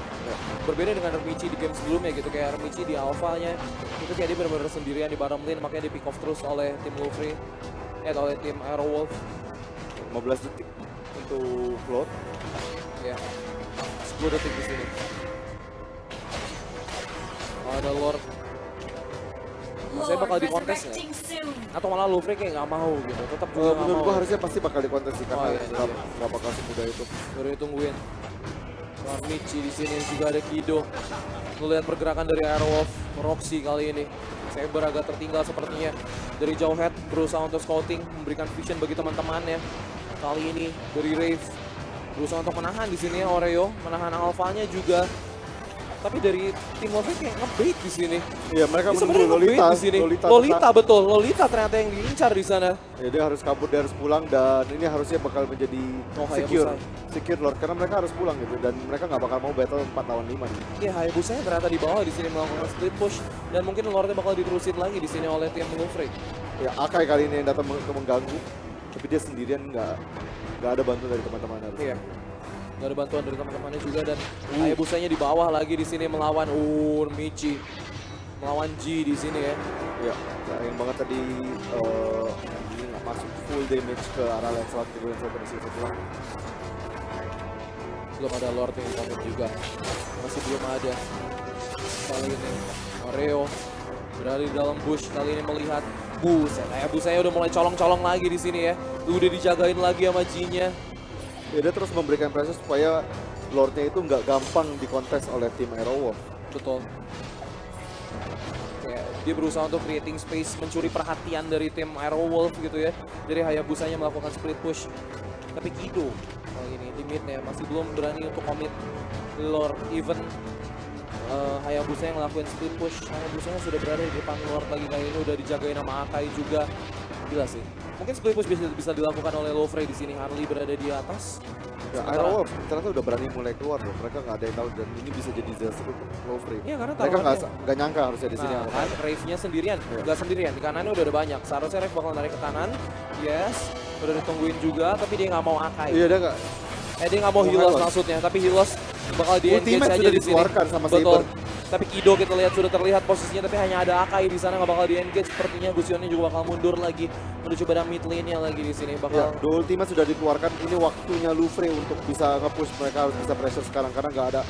Berbeda dengan Ermici di game sebelumnya gitu, kayak Ermici di Alpha-nya itu kayak dia benar-benar sendirian di bottom lane, makanya di pick off terus oleh tim Lofre, oleh tim Arrow Wolf. 15 detik untuk Lord. Ya, 10 detik di sini. Ada Lord. Saya bakal di kontes ya? Atau malah Lofre kayak nggak mau gitu, tetap juga nggak Menurut mau. gua harusnya pasti bakal dikontes sih karena Oh, iya, iya. nggak bakal semudah itu. Baru ditungguin. Michi di sini juga ada Kido. Melihat pergerakan dari Airwolf, Roxy kali ini. Saber agak tertinggal sepertinya. Dari jauh head berusaha untuk scouting, memberikan vision bagi teman-temannya. Kali ini dari Rave berusaha untuk menahan di sini ya Oreo, menahan Alpha-nya juga. Tapi dari tim Lofre kayak ngebait di sini. Iya, mereka Ini menunggu sebenarnya Lolita. ngebait di sini. Lolita betul, Lolita ternyata yang diincar di sana. Ya, dia harus kabur, dia harus pulang dan ini harusnya bakal menjadi Oh, secure Hayabusa. Lord karena mereka harus pulang gitu dan mereka nggak bakal mau battle 4 lawan 5 nih. Ya, Hayabusa ternyata di bawah di sini melakukan split push dan mungkin Lordnya bakal diterusin lagi di sini oleh tim Lofre. Ya, Akai kali ini yang datang mengganggu, tapi dia sendirian nggak ada bantuan dari teman-teman harus. Iya. Gak ada bantuan dari teman-temannya juga dan Hayabusanya di bawah lagi di sini melawan Michi. Melawan G di sini ya. Ya, sayang banget tadi ini nggak masuk full damage ke arah Lancelot, jadi Lancelot dari situ pulang. Belum ada Lord yang komit juga. Masih belum ada. Kali ini Oreo berada di dalam bush, kali ini melihat buset. Hayabusanya udah mulai colong-colong lagi di sini ya. Udah dijagain lagi sama G-nya. Ya, dia terus memberikan pressure supaya Lordnya itu nggak gampang dikontes oleh tim Arrow Wolf. Betul. Kayak dia berusaha untuk creating space, mencuri perhatian dari tim Arrow Wolf gitu ya. Dari Hayabusanya melakukan split push. Tapi Kido kali ini limitnya masih belum berani untuk commit Lord. Even Hayabusa yang ngelakuin split push, Hayabusanya sudah berada di depan Lord lagi kali ini, udah dijagain sama Akai juga. Gila sih. Mungkin split push bisa dilakukan oleh Lofre di sini. Harley berada di atas. Ya, Arrow Wolf ternyata udah berani mulai keluar loh. Mereka nggak ada yang tahu dan ini bisa jadi disaster untuk Lofre. Iya, karena Mereka taruhannya. nggak nyangka harusnya di sini. Nah, kan Rave-nya sendirian, Iya. nggak sendirian. Di kanannya udah ada banyak. Seharusnya Rave bakal narik ke kanan. Yes, udah ditungguin juga, tapi dia nggak mau Akai. Iya, dia nggak. Dia nggak mau Mau Hylos Hylos. maksudnya, tapi Hylos bakal di-engage Ultimate aja sudah di sini. dikeluarkan sama Betul. Saber. Tapi Kido kita lihat sudah terlihat posisinya, tapi hanya ada Akai di sana, nggak bakal di-engage. Sepertinya Gusionnya juga bakal mundur lagi menuju pada mid lane-nya lagi di sini. Ya, Bakal dual ultimate sudah dikeluarkan. Ini waktunya Lufre untuk bisa nge-push. Mereka harus bisa pressure sekarang karena nggak ada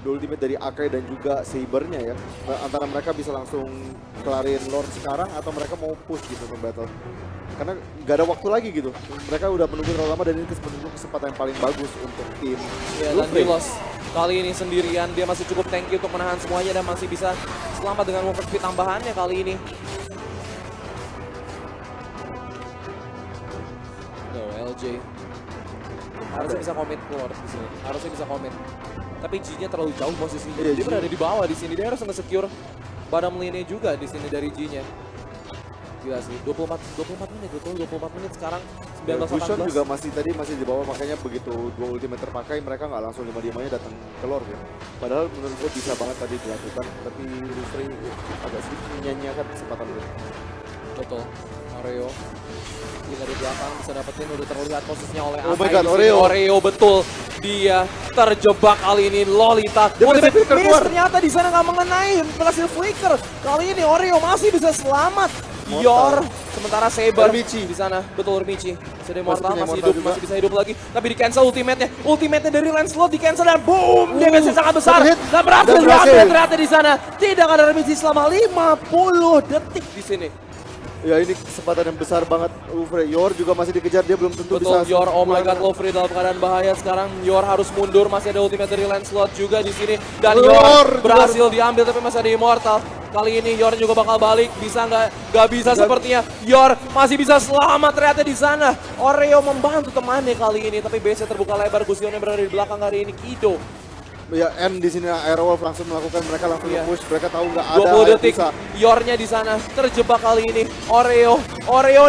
dual ultimate dari Akai dan juga Sabernya ya. Antara mereka bisa langsung kelarin Lord sekarang atau mereka mau push gitu ke battle. Karena nggak ada waktu lagi gitu. Mereka udah menunggu terlalu lama dan ini kesempatan yang paling bagus untuk tim ya, dan Hylos kali ini sendirian, dia masih cukup tanky untuk menahan semuanya dan masih bisa selamat dengan movement speed tambahannya kali ini. No, LJ harusnya bisa komit keluar di sini. Harusnya bisa komit. Tapi G-nya terlalu jauh posisinya. Iya, Dia G. berada di bawah di sini. Dia harus nge-secure bottom lane-nya juga di sini dari G-nya. Gila sih, 24 menit, betul 24 menit sekarang 19-18. Gusion juga masih di bawah, makanya begitu dua ultimate terpakai mereka nggak langsung 5-5-nya datang ke Lord ya. Padahal menurut gue bisa banget tadi dilakukan, tapi Lufre agak sedikit menyanyiakan kesempatan itu. Betul. Oreo. Ini dari belakang bisa dapetin, udah terlihat posisinya oleh Oh my Akai God, di sini. Oreo. Oreo betul. Dia terjebak kali ini Lolita. Dia berhasil Ultimate flicker miss keluar. ternyata di sana nggak mengenai, berhasil flicker. Kali ini Oreo masih bisa selamat. Mortal. Yor, sementara Saber Urmichi. di sana. Betul Urmichi. Masih immortal, punya masih immortal hidup, juga. masih bisa hidup lagi. Tapi di cancel ultimate-nya. Ultimate-nya dari Lancelot di cancel dan boom, damage-nya sangat besar. satu hit. Dan berhasil Dan berhasil. diambil ternyata di sana. Tidak ada Urmichi selama 50 detik di sini. Ya ini kesempatan yang besar banget. Ufre, Yor juga masih dikejar, dia belum tentu Betul, bisa. Yor, oh my god, keluar. Lofre dalam keadaan bahaya sekarang. Yor harus mundur, masih ada ultimate dari Lancelot juga di sini. Dan Yor Yor juga. berhasil diambil tapi masih ada Immortal. Kali ini Yor juga bakal balik, bisa nggak? Nggak bisa sepertinya. Yor masih bisa selamat ternyata di sana. Oreo membantu temannya kali ini, tapi base terbuka lebar. Gusion yang berada di belakang hari ini, Kido. Ya N di sini Aerowolf langsung melakukan, mereka langsung Iya. push, mereka tahu nggak ada 20 detik, bisa. Yornya di sana terjebak kali ini. Oreo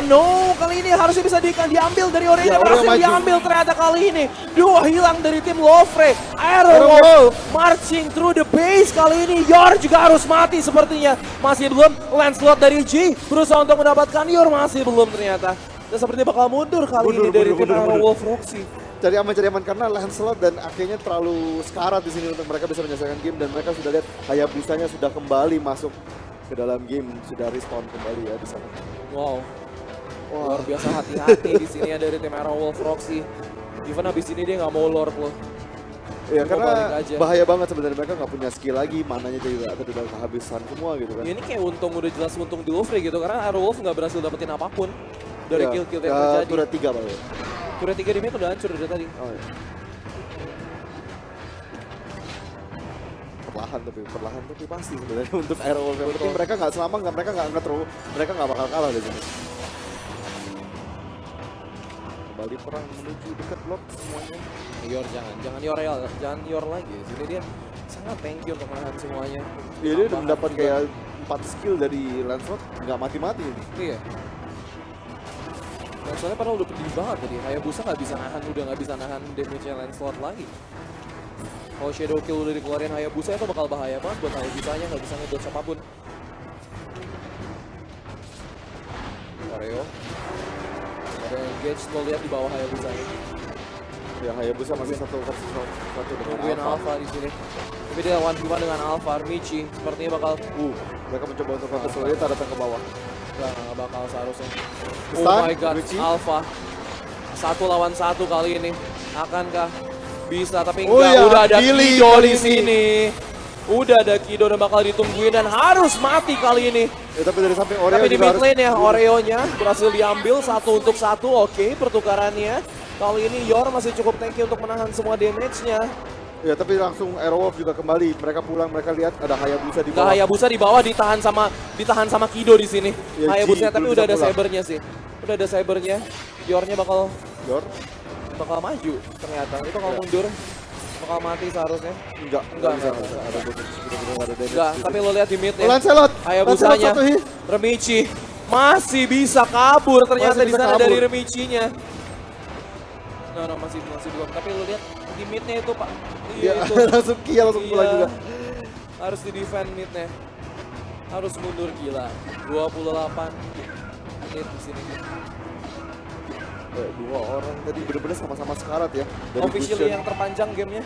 no, kali ini harusnya bisa diambil dari Oreo. Ya, Oreo Berhasil maju. diambil ternyata kali ini. Dua hilang dari tim Lofre. Aerowolf marching through the base kali ini. Yor juga harus mati sepertinya. Masih belum. Lancelot dari G berusaha untuk mendapatkan Yor, masih belum ternyata. Dan sepertinya bakal mundur kali ini dari tim Aerowolf Roxy. Cari aman karena Lancelot dan akhirnya terlalu sekarat di sini untuk mereka bisa menyelesaikan game, dan mereka sudah lihat Hayabusanya sudah kembali masuk ke dalam game, sudah respawn kembali ya di sana. Wow. Wah. Luar biasa hati-hati di sini ya dari tim Aerowolf Roxy. Even abis ini dia nggak mau lord loh. Ya Dia mau karena balik aja. bahaya banget sebenarnya, mereka nggak punya skill lagi, mananya juga atau udah kehabisan semua gitu kan. Ya, ini kayak untung udah jelas untung di Lofre gitu karena Aerowolf nggak berhasil dapetin apapun dari Ya, kill-kill yang ya, terjadi. Turret 3 Pak ya. Turret 3 di mid udah hancur dari tadi. Oh, ya. perlahan tapi pasti sebenarnya untuk Aerowolf. Yang penting mereka nggak selama mereka nggak bakal kalah di sini. Kembali perang menuju dekat blok semuanya. Yor jangan Yor lagi. Jadi dia sangat tanky untuk menahan semuanya. Ya, dia udah Tambahan mendapat juga. kayak 4 skill dari Lancelot, nggak mati-mati ini. Iya. Dan soalnya padahal udah pedih banget tadi. Hayabusa nggak bisa nahan damage-nya Lancelot lagi. Kalau Shadow Kill udah dikeluarin Hayabusa itu bakal bahaya banget buat Hayabusanya, nggak bisa ngedot siapapun. Oreo. Ada engage, lo lihat di bawah Hayabusanya. Ya Hayabusa masih satu dengan Nungguin Alpha di sini. Tapi dia 1v1 dengan Alpha, Michi. Sepertinya bakal Mereka mencoba untuk counter slow, dia datang ke bawah. nggak bakal seharusnya. Oh Stun, my god, Michi. Alpha. 1 lawan 1 kali ini. Akankah bisa? Tapi Oh enggak, ya, udah ada Billy Kido kali di ini. sini. Udah ada Kido dan bakal ditungguin dan harus mati kali ini. Ya, tapi dari samping Oreo Tapi di juga mid harus lane ya, Oreo-nya berhasil diambil 1 untuk 1. Oke, pertukarannya. Kali ini Yor masih cukup tanky untuk menahan semua damage-nya. Ya, tapi langsung Aerowolf juga kembali. Mereka pulang, mereka lihat ada Hayabusa di Nah, bawah. Hayabusa di bawah ditahan sama Kido di sini. Ya, Hayabusa Ji tapi belum udah bisa ada pulang. cybernya sih. Udah ada cybernya. Yornya bakal Yor? maju ternyata. Itu kalau Ya. mundur bakal mati seharusnya. Enggak bisa. Enggak. Ada damage, bener-bener nggak ada damage. Enggak, di tapi sini. lo lihat di mid nih. Lancelot! Hayabusanya, Lancelot satu hit. Remichi masih bisa kabur ternyata Masih di bisa sana kabur. dari Remichinya. No, masih belum. Tapi lo lihat di midnya itu Pak. Iya, itu. langsung Kia langsung pulang Iya. juga. Harus di defend midnya. Harus mundur gila. 28 menit di sini. Dua orang tadi bener-bener sama-sama sekarat ya. Dari Officially Gusion. yang terpanjang gamenya.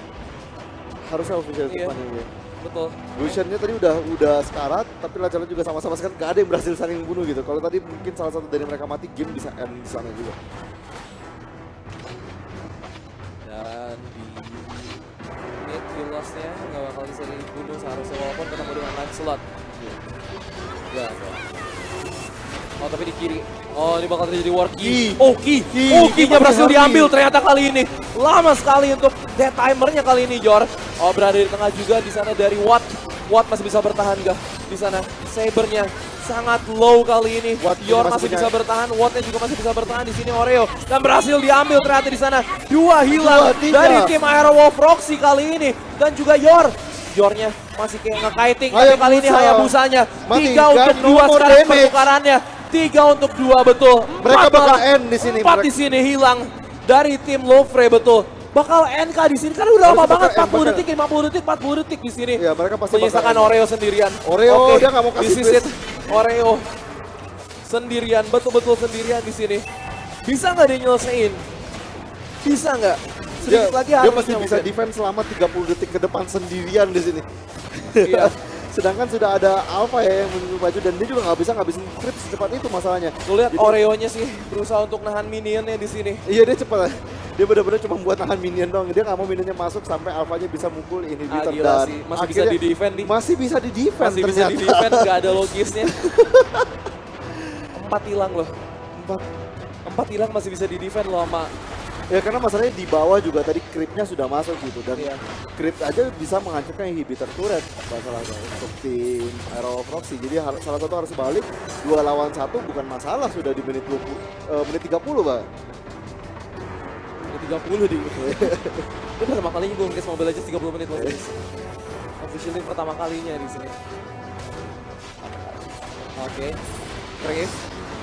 Harusnya official Iya. depannya gue. Betul. Gusionnya tadi udah sekarat, tapi Lancelot juga sama-sama sekarat. Gak ada yang berhasil saling bunuh gitu. Kalau tadi mungkin salah satu dari mereka mati, game bisa end di sana juga. Dan di mid kill loss-nya nggak bakal bisa dibunuh seharusnya walaupun ketemu dengan Lancelot. Ya, oh tapi di kiri. Oh ini bakal terjadi war key. Ki. Oh key. Ki. Oh key-nya Ki berhasil mati. diambil ternyata kali ini. Lama sekali untuk dead timernya kali ini Jor. Oh berada di tengah juga di sana dari Watt. Watt masih bisa bertahan gak di sana? Sabernya sangat low kali ini. Watt Yor masih masih punya- bisa bertahan, Wattnya juga masih bisa bertahan di sini Oreo dan berhasil diambil ternyata di sana. Dua hilang 2-3. dari tim Aerowolf Roxy kali ini dan juga Yornya masih kayak nge-kiting tapi kali ini Hayabusanya Mati, 3 untuk guys, 2 no more sekarang damage. pertukarannya. 3 untuk 2 betul. Mereka bakal end di sini. 4 di sini hilang dari tim Lofre betul. Bakal NK di sini kan udah lama Harusnya banget bakal 40 end, detik, 40 detik di sini. Iya, mereka pasti bakal Menyisakan end. Oreo sendirian. Oreo, Oke, dia nggak mau kasih this is it. twist. Oreo sendirian, betul-betul sendirian di sini. Bisa nggak dia nyelesain? Bisa nggak? Sedikit lagi dia harusnya masih bisa mungkin. defense selama 30 detik ke depan sendirian di sini. Iya. Sedangkan sudah ada Alpha ya yang menuju maju dan dia juga nggak bisa ngabisin creep secepat itu masalahnya. Lu lihat Jadi- Oreo-nya sih berusaha untuk nahan minionnya di sini. Iya dia cepat. Dia benar-benar cuma buat nahan minion doang. Dia nggak mau minionnya masuk sampai Alphanya bisa mukul inhibitor Gila dan sih. Masih bisa akhirnya di-defend nih. Masih bisa di defend Masih bisa ternyata. di-defend, nggak ada logisnya. 4 hilang loh. 4 hilang masih bisa di-defend loh sama. Ya karena masalahnya di bawah juga tadi creepnya sudah masuk gitu dan Iya. creep aja bisa menghancurkan inhibitor turret masalahnya untuk tim Arrow of Roxy. Jadi salah satu harus balik 2 lawan 1 bukan masalah sudah di menit 20 menit 30 Bang. Ini 30 di. Itu pertama kalinya gue nge-case Mobile Legends 30 menit loh. Officially pertama kalinya di sini. Oke. Chris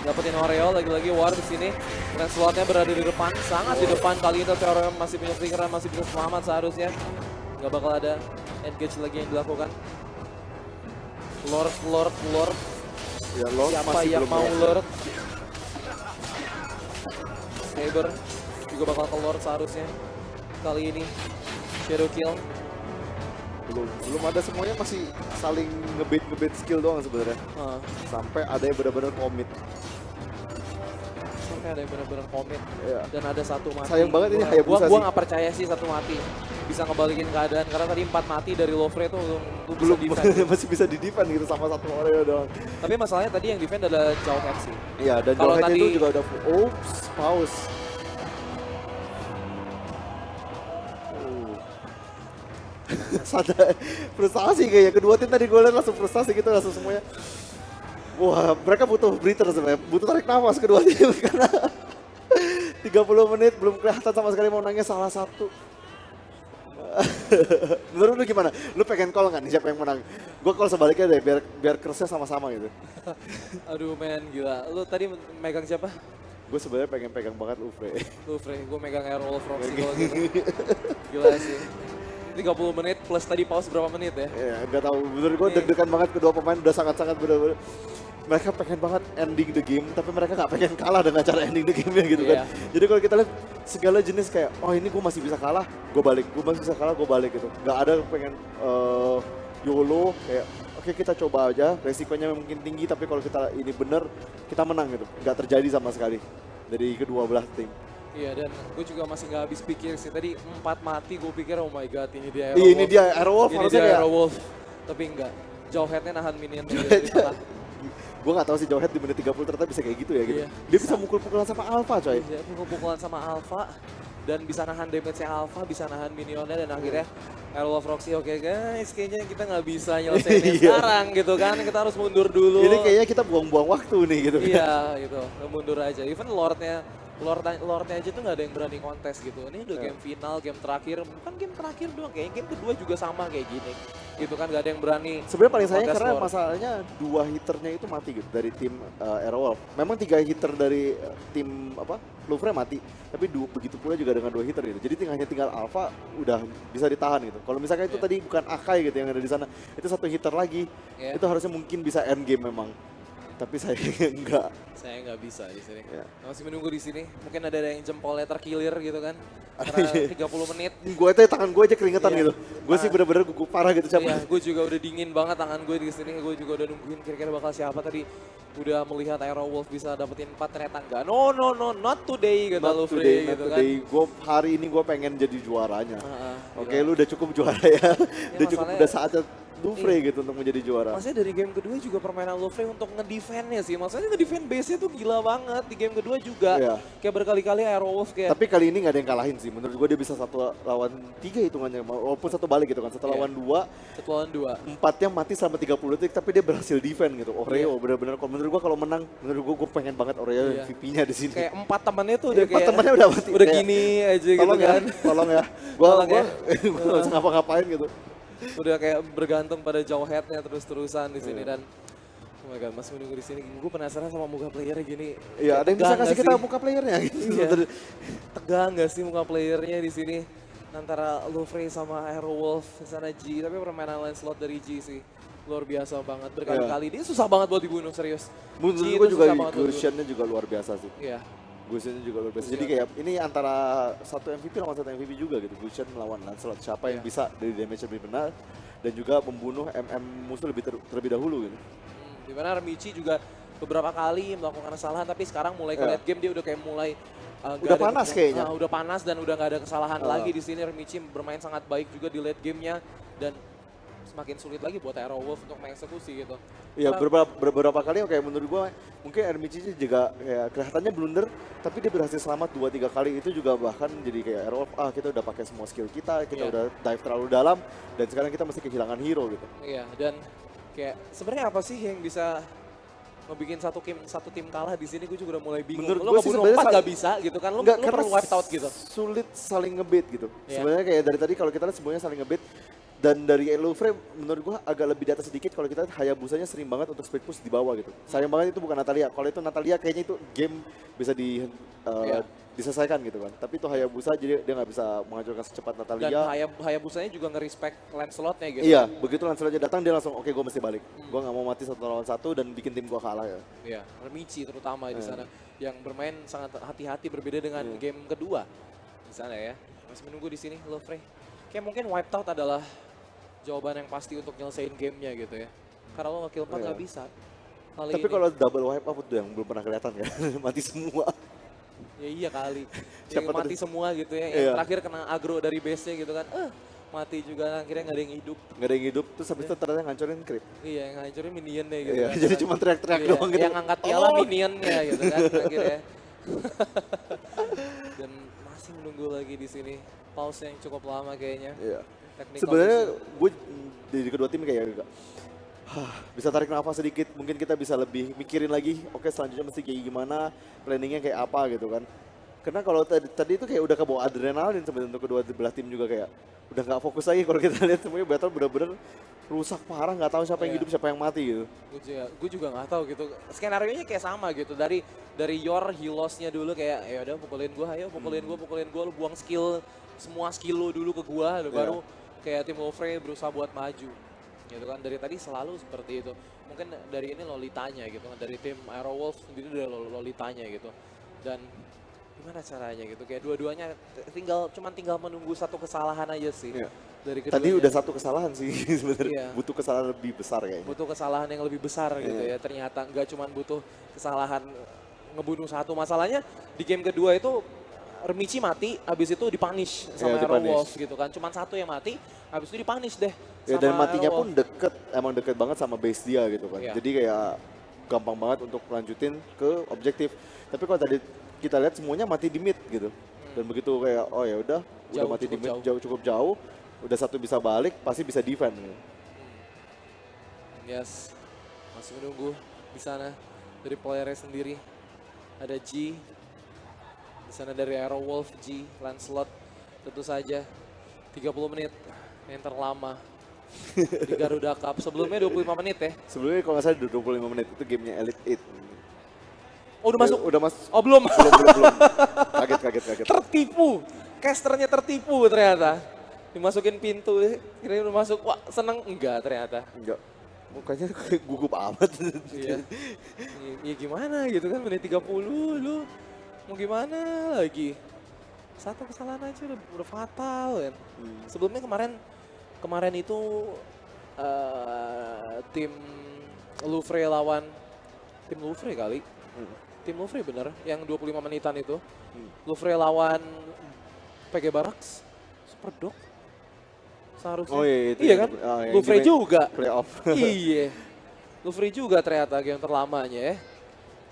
dapetin Oreo lagi-lagi War di sini. Dan slotnya berada di depan, sangat di depan kali ini. Oreo masih punya flicker, masih bisa selamat seharusnya. Gak bakal ada engage lagi yang dilakukan. Lord. Ya Lord Siapa masih yang belum mau berhasil. Lord? Saber juga bakal ke Lord seharusnya. Kali ini Shadow Kill. Belum ada, semuanya masih saling ngebait skill doang sebenarnya. Sampai ada yang benar-benar komit. Sampai ada yang benar-benar komit. Ya. Dan ada satu mati. Sayang banget ini Hayabusa Gua sih. nggak percaya sih satu mati bisa ngebalikin keadaan karena tadi 4 mati dari Lofre tuh Belum bisa defend. masih bisa di defend gitu sama satu Oreo doang. Tapi masalahnya tadi yang defend adalah Jauhead sih. Iya dan Kalau Jawhead itu tadi- juga udah full. Oops, pause. Sadar frustasi kayaknya kedua tim tadi gue lihat langsung frustasi gitu langsung semuanya. Wah mereka butuh breather sebenarnya, butuh tarik nafas kedua tim karena 30 menit belum kelihatan sama sekali mau nangis salah satu. Menurut lu gimana? Lu pengen call nggak nih siapa yang menang? Gue call sebaliknya deh biar kersnya sama-sama gitu. Aduh men gila. Lu tadi megang siapa? Gue sebenarnya pengen pegang banget Ufre. Lofre. Gue megang Airwolf Roxy kalau gitu. Gila sih. 30 menit plus tadi pause berapa menit ya? Ya nggak tahu. Menurut gue deg-degan banget kedua pemain udah sangat-sangat bener-bener. Mereka pengen banget ending the game, tapi mereka nggak pengen kalah dengan cara ending the game-nya gitu kan. Jadi kalau kita lihat segala jenis kayak, oh ini gue masih bisa kalah, gue balik. Gue masih bisa kalah, gue balik gitu. Nggak ada pengen YOLO kayak, oke kita coba aja, resikonya mungkin tinggi, tapi kalau kita ini bener, kita menang gitu. Nggak terjadi sama sekali dari kedua belah tim. Iya dan gue juga masih nggak habis pikir sih tadi 4 mati gue pikir oh my god ini dia Iya ini dia Airwolf ini harusnya dia kayak. Airwolf tapi enggak Jauheadnya nahan minion dari tengah. Gue gak tahu sih Jawhead di menit 30 ternyata bisa kayak gitu ya gitu. Iya. Dia bisa mukul-pukulan sama Alpha coy. Dia pukul-pukulan sama Alpha dan bisa nahan damage-nya Alpha, bisa nahan minionnya dan akhirnya Airwolf Roxy oke guys kayaknya kita nggak bisa nyelesainnya Iya. sekarang gitu kan kita harus mundur dulu. Ini kayaknya kita buang-buang waktu nih gitu. Iya gitu, mundur aja. Even Lordnya aja tuh nggak ada yang berani kontes gitu. Ini udah game final, game terakhir, bukan game terakhir doang. Kayaknya game kedua juga sama kayak gini. Gitu kan nggak ada yang berani. Sebenarnya paling sayang kontes karena Lord. masalahnya 2 hitternya itu mati gitu dari tim Airwolf. Memang 3 hitter dari tim apa Louvre mati, tapi begitu pula juga dengan 2 hitter gitu. Jadi hanya tinggal Alpha udah bisa ditahan gitu. Kalau misalkan itu Iya. tadi bukan Akai gitu yang ada di sana, itu 1 hitter lagi, Iya. itu harusnya mungkin bisa end game memang. Tapi sayangnya enggak. Saya nggak bisa di sini. Ya. Masih menunggu di sini. Mungkin ada yang jempolnya terkilir gitu kan. Karena 30 menit. Gue tuh tangan gue aja keringetan Iya. gitu. Gue sih bener-bener gugup parah gitu siapa. Iya, gue juga udah dingin banget tangan gue di sini. Gue juga udah nungguin kira-kira bakal siapa tadi. Udah melihat Airwolf bisa dapetin 4 ternyata enggak. No, not today kata Not Lufre today, not gitu kan. today. Gue hari ini gue pengen jadi juaranya. Oke, gila. lu udah cukup juara ya. Udah cukup masalahnya- udah saatnya Lufre gitu untuk menjadi juara. Maksudnya dari game kedua juga permainan Lufre untuk ngedefendnya sih. Maksudnya ngedefend base-nya tuh gila banget. Di game kedua juga. Iya. Kayak berkali-kali Airwolf kayak. Tapi kali ini nggak ada yang kalahin sih. Menurut gue dia bisa 1 lawan 3 hitungannya. Walaupun 1 balik gitu kan. 1 Iya. lawan 2, Satu lawan 2. 4-nya mati selama 30 detik. Tapi dia berhasil defend gitu. Oreo Iya. bener-bener. Kalau menurut gue kalau menang, menurut gue pengen banget Oreo Iya. MVP-nya di sini. Kayak 4 temennya tuh udah Iya, 4 kayak. temennya udah mati. Udah Kayak, gini aja gitu Tolong ya, kan. tolong ya. Gue Tolong ya. gak usah ngapa-ngapain gitu. Udah kayak bergantung pada Jauheadnya terus-terusan di sini dan. Oh my god, masih menunggu di sini. Gue penasaran sama muka playernya gini. Iya, ada yang bisa Tegang kasih nggak kita sih? muka playernya gitu. Iya. Tegang gak sih muka playernya di sini antara Lufre sama Airwolf di sana G, tapi permainan Lancelot dari G sih luar biasa banget berkali-kali. Dia susah banget buat dibunuh, serius. Menurut Ji gue itu juga susah banget buat dibunuh. Gusion-nya juga luar biasa sih. Iya. Gusion juga luar biasa. Gusion. Jadi kayak ini antara satu MVP lawan satu MVP juga gitu. Gusion melawan Lancelot. Siapa yang Iya. bisa dari damage lebih benar dan juga membunuh MM musuh terlebih dahulu gitu. Dimana Remichi juga beberapa kali melakukan kesalahan, tapi sekarang mulai ke Iya. late game dia udah kayak mulai Udah panas kayaknya. udah panas dan udah nggak ada kesalahan lagi di sini. Remichi bermain sangat baik juga di late gamenya dan semakin sulit lagi buat Aerowolf untuk mengeksekusi gitu. Iya, Karena- beberapa kali kayak menurut gua mungkin RMG juga kayak kelihatannya blunder tapi dia berhasil selamat 2-3 kali itu juga bahkan jadi kayak Aerowolf kita udah pakai semua skill kita Iya. udah dive terlalu dalam dan sekarang kita mesti kehilangan hero gitu. Iya, dan kayak sebenarnya apa sih yang bisa ngebikin satu tim kalah di sini? Gue juga udah mulai bingung. Menurut Lo gua sih ngebunuh sebenarnya 4 gak bisa gitu kan? Lo Enggak, perlu wiped out gitu. sulit saling ngebait gitu. Iya. Sebenarnya kayak dari tadi kalau kita lihat semuanya saling ngebait dan dari Elufre menurut gua agak lebih di atas sedikit kalau kita lihat Hayabusanya sering banget untuk speed push di bawah gitu. Sayang banget itu bukan Natalia. Kalau itu Natalia kayaknya itu game bisa Iya. diselesaikan gitu kan. Tapi itu Hayabusa jadi dia nggak bisa menghancurkan secepat Dan Natalia. Hayabusanya juga nge-respect Lancelot-nya gitu. Iya, begitu Lancelotnya datang dia langsung oke gue mesti balik. Gue nggak mau mati 1 lawan 1 dan bikin tim gue kalah ya. Iya, Remichi terutama di Iya. sana yang bermain sangat hati-hati berbeda dengan Iya. game kedua di sana ya. Masih menunggu di sini Lovre. Kayak mungkin wiped out adalah jawaban yang pasti untuk nyelesain gamenya gitu ya. Karena lo nge-kill 4 Iya. nggak bisa. Kali Tapi ini. kalau double wipe up itu yang belum pernah kelihatan kan, mati semua. Ya iya kali. Yang Siapa mati tuh? semua gitu ya. Yang Iya. terakhir kena agro dari base-nya gitu kan. Mati juga akhirnya nggak ada yang hidup. Nggak ada yang hidup, terus habis itu ternyata ngancurin creep. Iya, yang hancurin minionnya gitu. Iya, kan. jadi cuma teriak-teriak Iya, doang gitu. yang angkat piala Oh. minionnya gitu kan akhirnya. Dan masih menunggu lagi di sini. Pause yang cukup lama kayaknya. Iya. Technical Sebenarnya issue. gue dari kedua tim kayak agak, bisa tarik nafas sedikit. Mungkin kita bisa lebih mikirin lagi. Oke, selanjutnya mesti kayak gimana, planningnya kayak apa gitu kan. Karena kalau tadi itu kayak udah kebawa adrenalin sebenarnya untuk kedua belah tim juga kayak udah nggak fokus lagi kalau kita lihat semuanya battle bener-bener rusak parah, nggak tahu siapa yang Iya. hidup siapa yang mati gitu. Gue juga nggak tahu gitu. Skenario nya kayak sama gitu. Dari Yor Hilosnya dulu kayak ya udah pukulin gue, ayo pukulin gue, lu buang semua skill lu dulu ke gue, baru kayak tim Lovre berusaha buat maju. Gitu kan dari tadi selalu seperti itu. Mungkin dari ini Lolitanya gitu kan, dari tim Aerowolf sendiri dari Lolitanya gitu. Dan gimana caranya gitu, kayak dua-duanya cuman tinggal menunggu satu kesalahan aja sih. Iya. Dari Tadi keduanya. udah satu kesalahan sih Iya. sebenarnya. Butuh kesalahan lebih besar kayaknya. Butuh kesalahan yang lebih besar gitu Iya. ya. Ternyata nggak cuma butuh kesalahan ngebunuh satu. Masalahnya di game kedua itu Remichi mati, habis itu dipunish sama Iya, dipunish. Aerowolf gitu kan. Cuman satu yang mati, habis itu dipunish deh. Ya, sama dan matinya Aerowolf. pun emang deket banget sama base dia gitu kan. Iya. Jadi kayak gampang banget untuk lanjutin ke objektif. Tapi kalau tadi kita lihat semuanya mati di mid gitu. Dan begitu kayak oh ya udah Jauh, mati di cukup mid cukup jauh, udah satu bisa balik pasti bisa defend gitu. Yes, masih menunggu di sana dari playernya sendiri. Ada G, di sana dari Aerowolf, G, Lancelot, tentu saja 30 menit yang terlama di Garuda Cup. Sebelumnya 25 menit ya. Sebelumnya kalau nggak salah 25 menit itu gamenya Elite 8. Oh udah masuk? Udah masuk. Oh belum. belum. Kaget. Tertipu, casternya tertipu ternyata. Dimasukin pintu, kira udah masuk, wah seneng, enggak ternyata. Enggak. Mukanya kayak gugup amat. Iya. Ya gimana gitu kan, menit 30 lu mau gimana lagi. Satu kesalahan aja udah fatal kan. Sebelumnya kemarin itu tim Louvre lawan tim Louvre kali. Tim Louvre bener, yang 25 menitan itu. Louvre lawan PG Barracks, Superdog. Seharusnya. Oh iya, itu iya yang- kan? yang Louvre game- juga. Playoff. Iya. Louvre juga ternyata game terlamanya ya.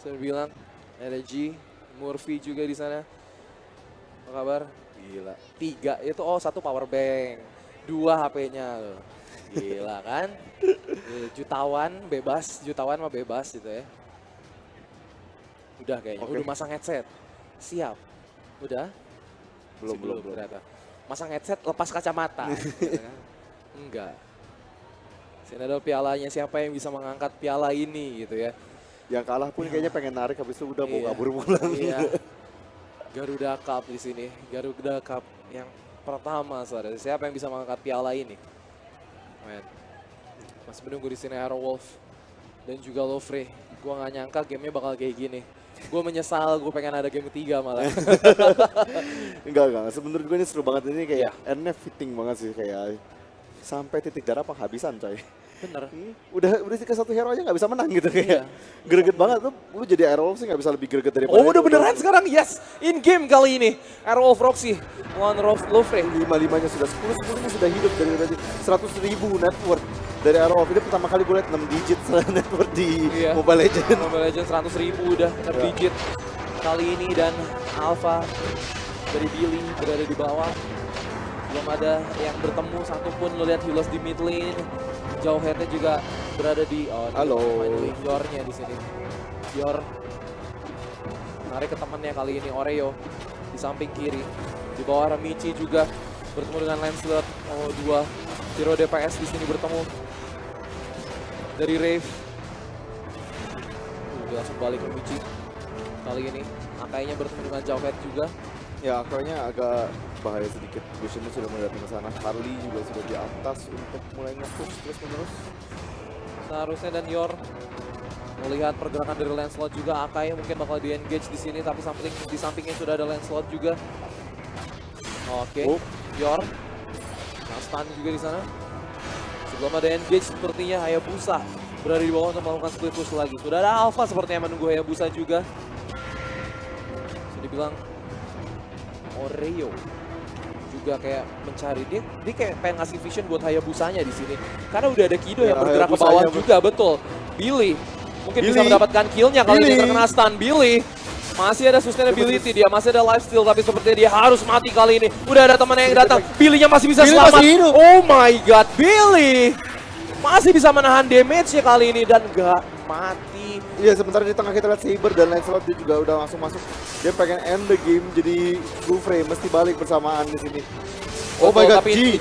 Saya bilang ada G, Murphy juga di sana. Apa kabar? Gila. 3 itu satu power bank, 2 HP-nya loh. Gila kan? Jutawan mah bebas gitu ya. Udah kayaknya, Oke. udah masang headset. Siap. Udah? Belum Masih ternyata. Masang headset lepas kacamata. Gitu kan. Enggak. Sini ada pialanya, siapa yang bisa mengangkat piala ini gitu ya. Yang kalah pun kayaknya pengen narik habis itu udah mau Iya. kabur pulang. Iya. Garuda Cup di sini. Garuda Cup yang pertama, saudara. Siapa yang bisa mengangkat piala ini? Men. Masih menunggu di sini Aero Wolf dan juga Lofre. Gue nggak nyangka gamenya bakal kayak gini. Gue menyesal, gue pengen ada game ketiga malah. Enggak. Sebenarnya gue ini seru banget ini kayak endnya fitting banget sih kayak sampai titik darah penghabisan coy. Bener. Udah ke satu hero aja nggak bisa menang gitu kayak. Greget banget lu jadi Aero Wolf sih nggak bisa lebih greget daripada Oh udah itu. beneran sekarang, yes. In game kali ini. Aero Wolf Roxy melawan Lofre. 5-5-nya sudah 10-10-nya sudah hidup dari tadi 100.000 net worth dari Aero Wolf. Ini pertama kali gue liat 6 digit net worth di Mobile Legends. Mobile Legends 100.000 udah 6 digit kali ini dan Alpha dari Billy berada di bawah. Belum ada yang bertemu satupun. Lo lihat Hylos di mid lane. Jauh headnya juga berada di Halo. main Yornya di sini. Yor narik ke temannya kali ini Oreo di samping kiri. Di bawah Ramichi juga bertemu dengan Lancelot. Oh dua hero DPS di sini bertemu. Dari Rave. Dia langsung balik Ramichi. Kali ini Akainya bertemu dengan Jauhead juga. Ya kayaknya agak bahaya sedikit. Gusion sudah mulai datang ke sana. Harley juga sudah di atas untuk mulai nge-push terus menerus. Seharusnya dan Yor melihat pergerakan dari Lancelot juga. Akai mungkin bakal di-engage di sini tapi di sampingnya sudah ada Lancelot juga. Oke. Yor. Nah, stun juga di sana. Sebelum ada engage sepertinya Hayabusa berada di bawah untuk melakukan split push lagi. Sudah ada Alpha sepertinya menunggu Hayabusa juga. Bisa dibilang Oreo juga kayak mencari dia kayak pengen ngasih vision buat Hayabusanya di sini karena udah ada Kido yang bergerak ke bawah juga. Betul. Billy mungkin bisa mendapatkan killnya kali ini terkena stun. Billy masih ada sustainability, dia masih ada lifesteal tapi sepertinya dia harus mati kali ini. Udah ada temannya yang datang, Billy-nya masih bisa selamat. Oh my god, Billy masih bisa menahan damage-nya kali ini dan gak mati. Iya, sementara di tengah kita lihat Saber dan Lancelot dia juga udah langsung masuk. Dia pengen end the game jadi blue frame, mesti balik bersamaan di sini. Oh my god, tapi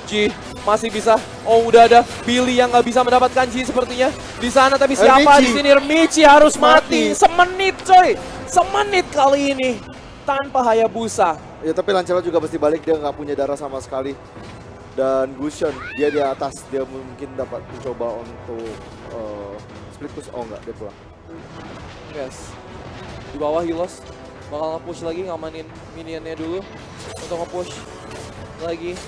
G masih bisa. Oh udah ada Billy yang nggak bisa mendapatkan G sepertinya di sana. Tapi siapa di sini? Ramichi harus mati. Semenit coy, semenit kali ini tanpa Hayabusa. Ya tapi Lancelot juga mesti balik, dia nggak punya darah sama sekali. Dan Gusion dia di atas, dia mungkin dapat mencoba untuk split push. Oh enggak, dia pulang. Yes. Di bawah Hylos bakal nge-push lagi, ngamanin minionnya dulu untuk nge-push lagi.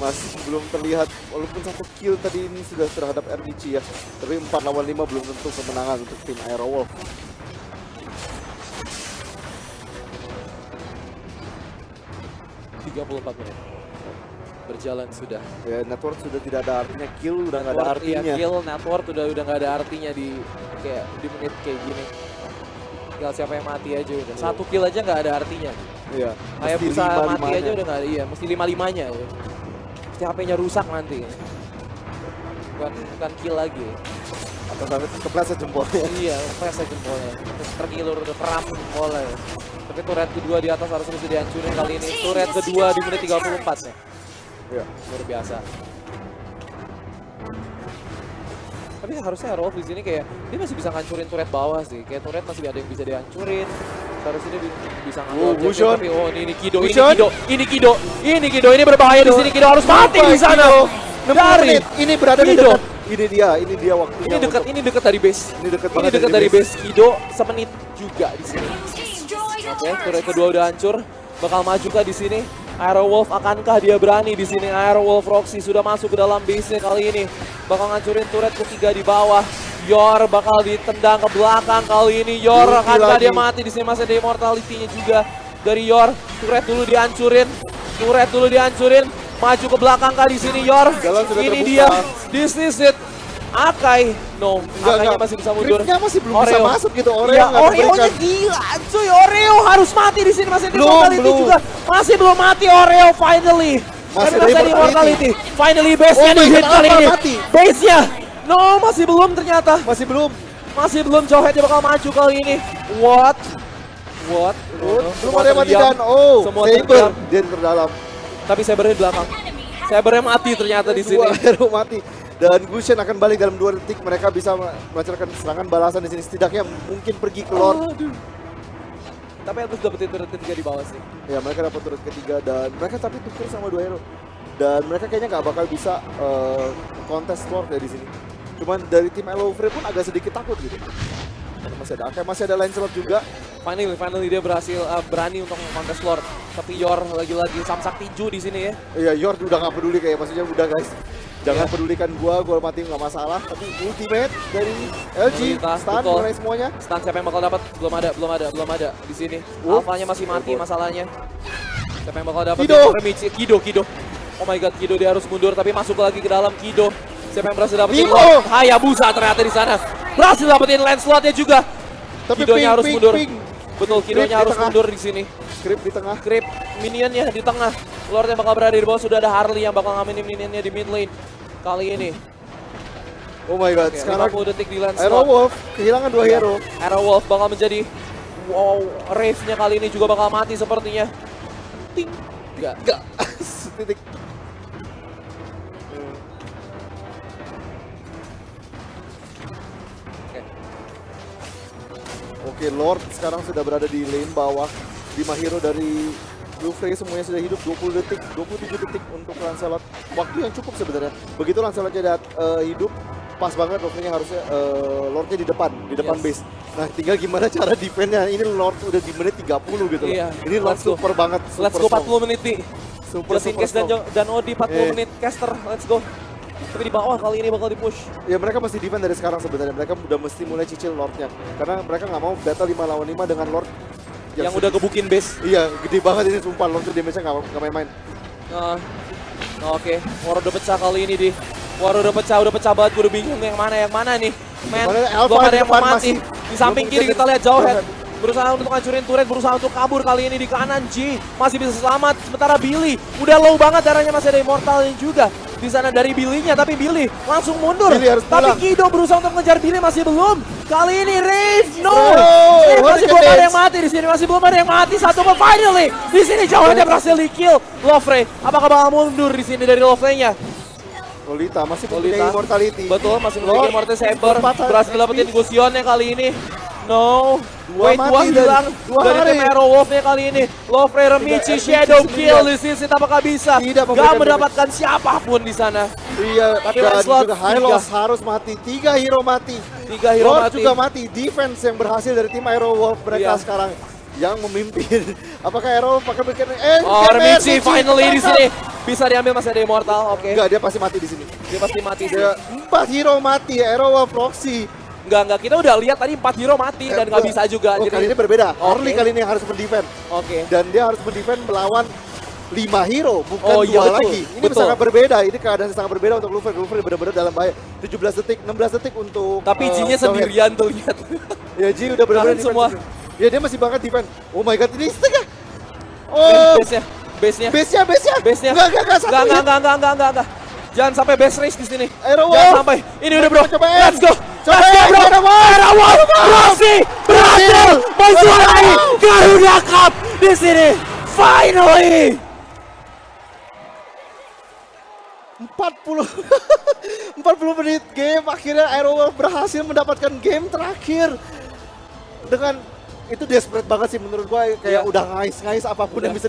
Masih belum terlihat, walaupun satu kill tadi ini sudah terhadap RDC ya. Tapi 4 lawan 5 belum tentu kemenangan untuk tim Aero Wolf. menit berjalan sudah. Ya, network sudah tidak ada artinya, kill udah nggak ada artinya. Iya, kill network udah nggak ada artinya di menit kayak gini. Tinggal siapa yang mati aja udah. Satu kill aja nggak ada artinya. Iya. Kayak bisa mati aja udah nggak ada. Iya, mesti 5-5-nya ya. Mesti HP-nya rusak nanti. Bukan kill lagi. Atau sampai kepleset jempolnya. Iya, kepleset jempolnya. Tergilur udah keram jempolnya. Tapi turret kedua di atas harus bisa dihancurin kali ini. Turret kedua di menit 34 ya. Iya. Luar biasa. Tapi harusnya Rolf di sini kayak dia masih bisa ngancurin turret bawah sih. Kayak turret masih ada yang bisa dihancurin. Harusnya dia bisa ngambil objeknya, tapi ini Kido, ini Kido, ini berbahaya di sini. Kido harus mati di sana. Dari ini berada di dekat. Ini dia waktunya. Ini dekat dari base. Ini dekat dari base Kido, semenit juga di sini. Oke, turret kedua udah hancur. Bakal maju kah di sini? Aero Wolf akankah dia berani di sini? Aero Wolf Roxy sudah masuk ke dalam base-nya kali ini. Bakal ngancurin turret ketiga di bawah. Yor bakal ditendang ke belakang kali ini. Yor akankah dia mati di sini? Masih ada immortality-nya juga dari Yor. Turret dulu dihancurin. Maju ke belakang kah di sini Yor? Ini dia. This is it. Akai, Akainya masih bisa mundur. Creepnya masih belum bisa masuk gitu. Oreo-nya gila, cuy. Oreo harus mati di sini, masih ada immortality juga. Masih belum mati Oreo, finally. Masih ada immortality. Finally base-nya di-hit kali ini. Base-nya, masih belum ternyata. Masih belum Jauhead bakal maju kali ini. What? Belum ada yang mati kan? Semua Saber dia terdalam. Tapi Sabernya di belakang. Sabernya mati ternyata di sini. Hero mati. Dan Gusion akan balik dalam 2 detik. Mereka bisa melancarkan serangan balasan di sini. Setidaknya mungkin pergi ke Lord. Tapi harus dapetin turret ketiga di bawah sih. Ya mereka dapat turret ketiga dan mereka tapi tuker sama 2 hero. Dan mereka kayaknya nggak bakal bisa kontes Lord ya di sini. Cuman dari tim Elofre pun agak sedikit takut gitu. Karena masih ada Lancelot juga. Finally dia berhasil berani untuk kontes Lord. Tapi Yor lagi-lagi samsak tinju di sini ya. Iya, Yord udah nggak peduli kayak maksudnya udah guys. Jangan pedulikan gua mati nggak masalah. Tapi ultimate dari LG, Pemerintah, stun betul. mengenai semuanya. Stun siapa yang bakal dapat? Belum ada di sini. Whoops. Alfanya masih mati masalahnya. Siapa yang bakal dapat? Kido. Remichi. Kido. Oh my god, Kido dia harus mundur tapi masuk lagi ke dalam Kido. Siapa yang berhasil dapetin Nimo. Lord? Hayabusa ternyata di sana. Berhasil dapetin Lancelotnya juga. Tapi Kidonya harus mundur. ping. Betul, Kidonya Creep di harus tengah. mundur di sini. Script di tengah. Creep minionnya di tengah. Lord yang bakal berada di bawah, sudah ada Harley yang bakal ngaminin minionnya di mid lane. Kali ini. Oh my god, Oke, sekarang 50 detik di Lancelot. Arrow Wolf kehilangan 2 hero. Arrow Wolf bakal menjadi Rave-nya kali ini juga bakal mati sepertinya. Ting. Enggak. Titik. Oke, Lord sekarang sudah berada di lane bawah. 5 hero dari Lufrey semuanya sudah hidup 20 detik, 27 detik untuk Lancelot. Waktu yang cukup sebenarnya. Begitu Lancelotnya hidup, pas banget Lufrey-nya harusnya Lordnya di depan Yes. base. Nah, tinggal gimana cara defense-nya. Ini Lord udah di menit 30 gitu loh. Iya, Ini Lord let's go. super banget. Let's go 40 menit nih. Super, Just in case dan Odi 40 menit caster. Let's go. Tapi di bawah kali ini bakal di-push. Ya mereka mesti defend dari sekarang sebenarnya. Mereka udah mesti mulai cicil Lordnya. Karena mereka nggak mau battle 5 lawan 5 dengan Lord Yang udah gebukin base. Iya, gede banget ini sumpah. Lord tuh damage-nya nggak main-main. Oke, War udah pecah kali ini di. War udah pecah banget. Gue udah bingung yang mana nih. Men, Mana Alpha belum ada di yang mau depan mati. masih Di samping belum kiri mungkin kita lihat jauh head. Jawhead. Berusaha untuk hancurin turret, berusaha untuk kabur kali ini di kanan G. Masih bisa selamat. Sementara Billy udah low banget, darahnya masih ada immortalnya juga. Di sana dari Billy-nya, tapi Billy langsung mundur. Billy harus Tapi pulang. Kido berusaha untuk ngejar Billy, masih belum. Kali ini Rave, no. Oh, Ini masih Hurricane belum ada Dance. yang mati di sini, masih belum ada yang mati. Satu pun finally. Di sini Jawhead berhasil di-kill. Lofre, apakah bakal mundur di sini dari Lofre-nya? Lolita masih Lolita. punya immortality. Betul, masih Lord, memiliki Immortal Saber. kesempatan Berhasil HP. dapetin Gusionnya kali ini. No. Dua Wait, mati dua hilang dua dari hari. tim Arrow Wolf-nya kali ini. Lofre, Remichi, Tidak, Shadow Remichi Kill sendirian. di sini. Apakah bisa? Tidak Gak memberikan mendapatkan siapapun di sana. Iya, Tapi dan Lancelot juga Hylos harus mati. 3 hero mati. 3 hero Lord mati. juga mati. Defense yang berhasil dari tim Arrow Wolf mereka Iya. sekarang yang memimpin. Apakah Arrow Wolf akan bikin Oh, Remichi finally di sini. Bisa diambil, masih ada Immortal. Oke, Enggak, dia pasti mati di sini. dia pasti mati sih. Dia 4 hero mati. Arrow Wolf Proxy. Enggak, kita udah lihat tadi 4 hero mati dan nggak bisa juga. Oh, Jadi, kali ini berbeda. Oke. Harley kali ini yang harus mendefend. oke. Dan dia harus mendefend melawan 5 hero, bukan Oh, iya, 2 betul. lagi. Ini Betul. sangat berbeda. Ini keadaan sangat berbeda untuk Luffy. Luffy benar-benar dalam bahaya. 17 detik, 16 detik untuk Tapi G-nya Jawhead. sendirian tuh lihat. Ya, G udah benar-benar Tahan semua. defense. Ya, dia masih banget defend. Oh my god, ini stick ya. Oh, Base-nya. base-nya. Enggak, satu hit. Enggak. Jangan sampai base race di sini. Arrow Jangan Wolf. sampai. Ini udah bro. Cobain. Let's go. Cobain, Let's go bro. Arrow Wolf. Arrow Wolf. Proxy berhasil menjuarai Garuda Cup di sini. Finally. 40 menit game, akhirnya Arrow Wolf berhasil mendapatkan game terakhir. Dengan itu desperate banget sih menurut gua, kayak Iya. udah ngais apapun Udah. yang bisa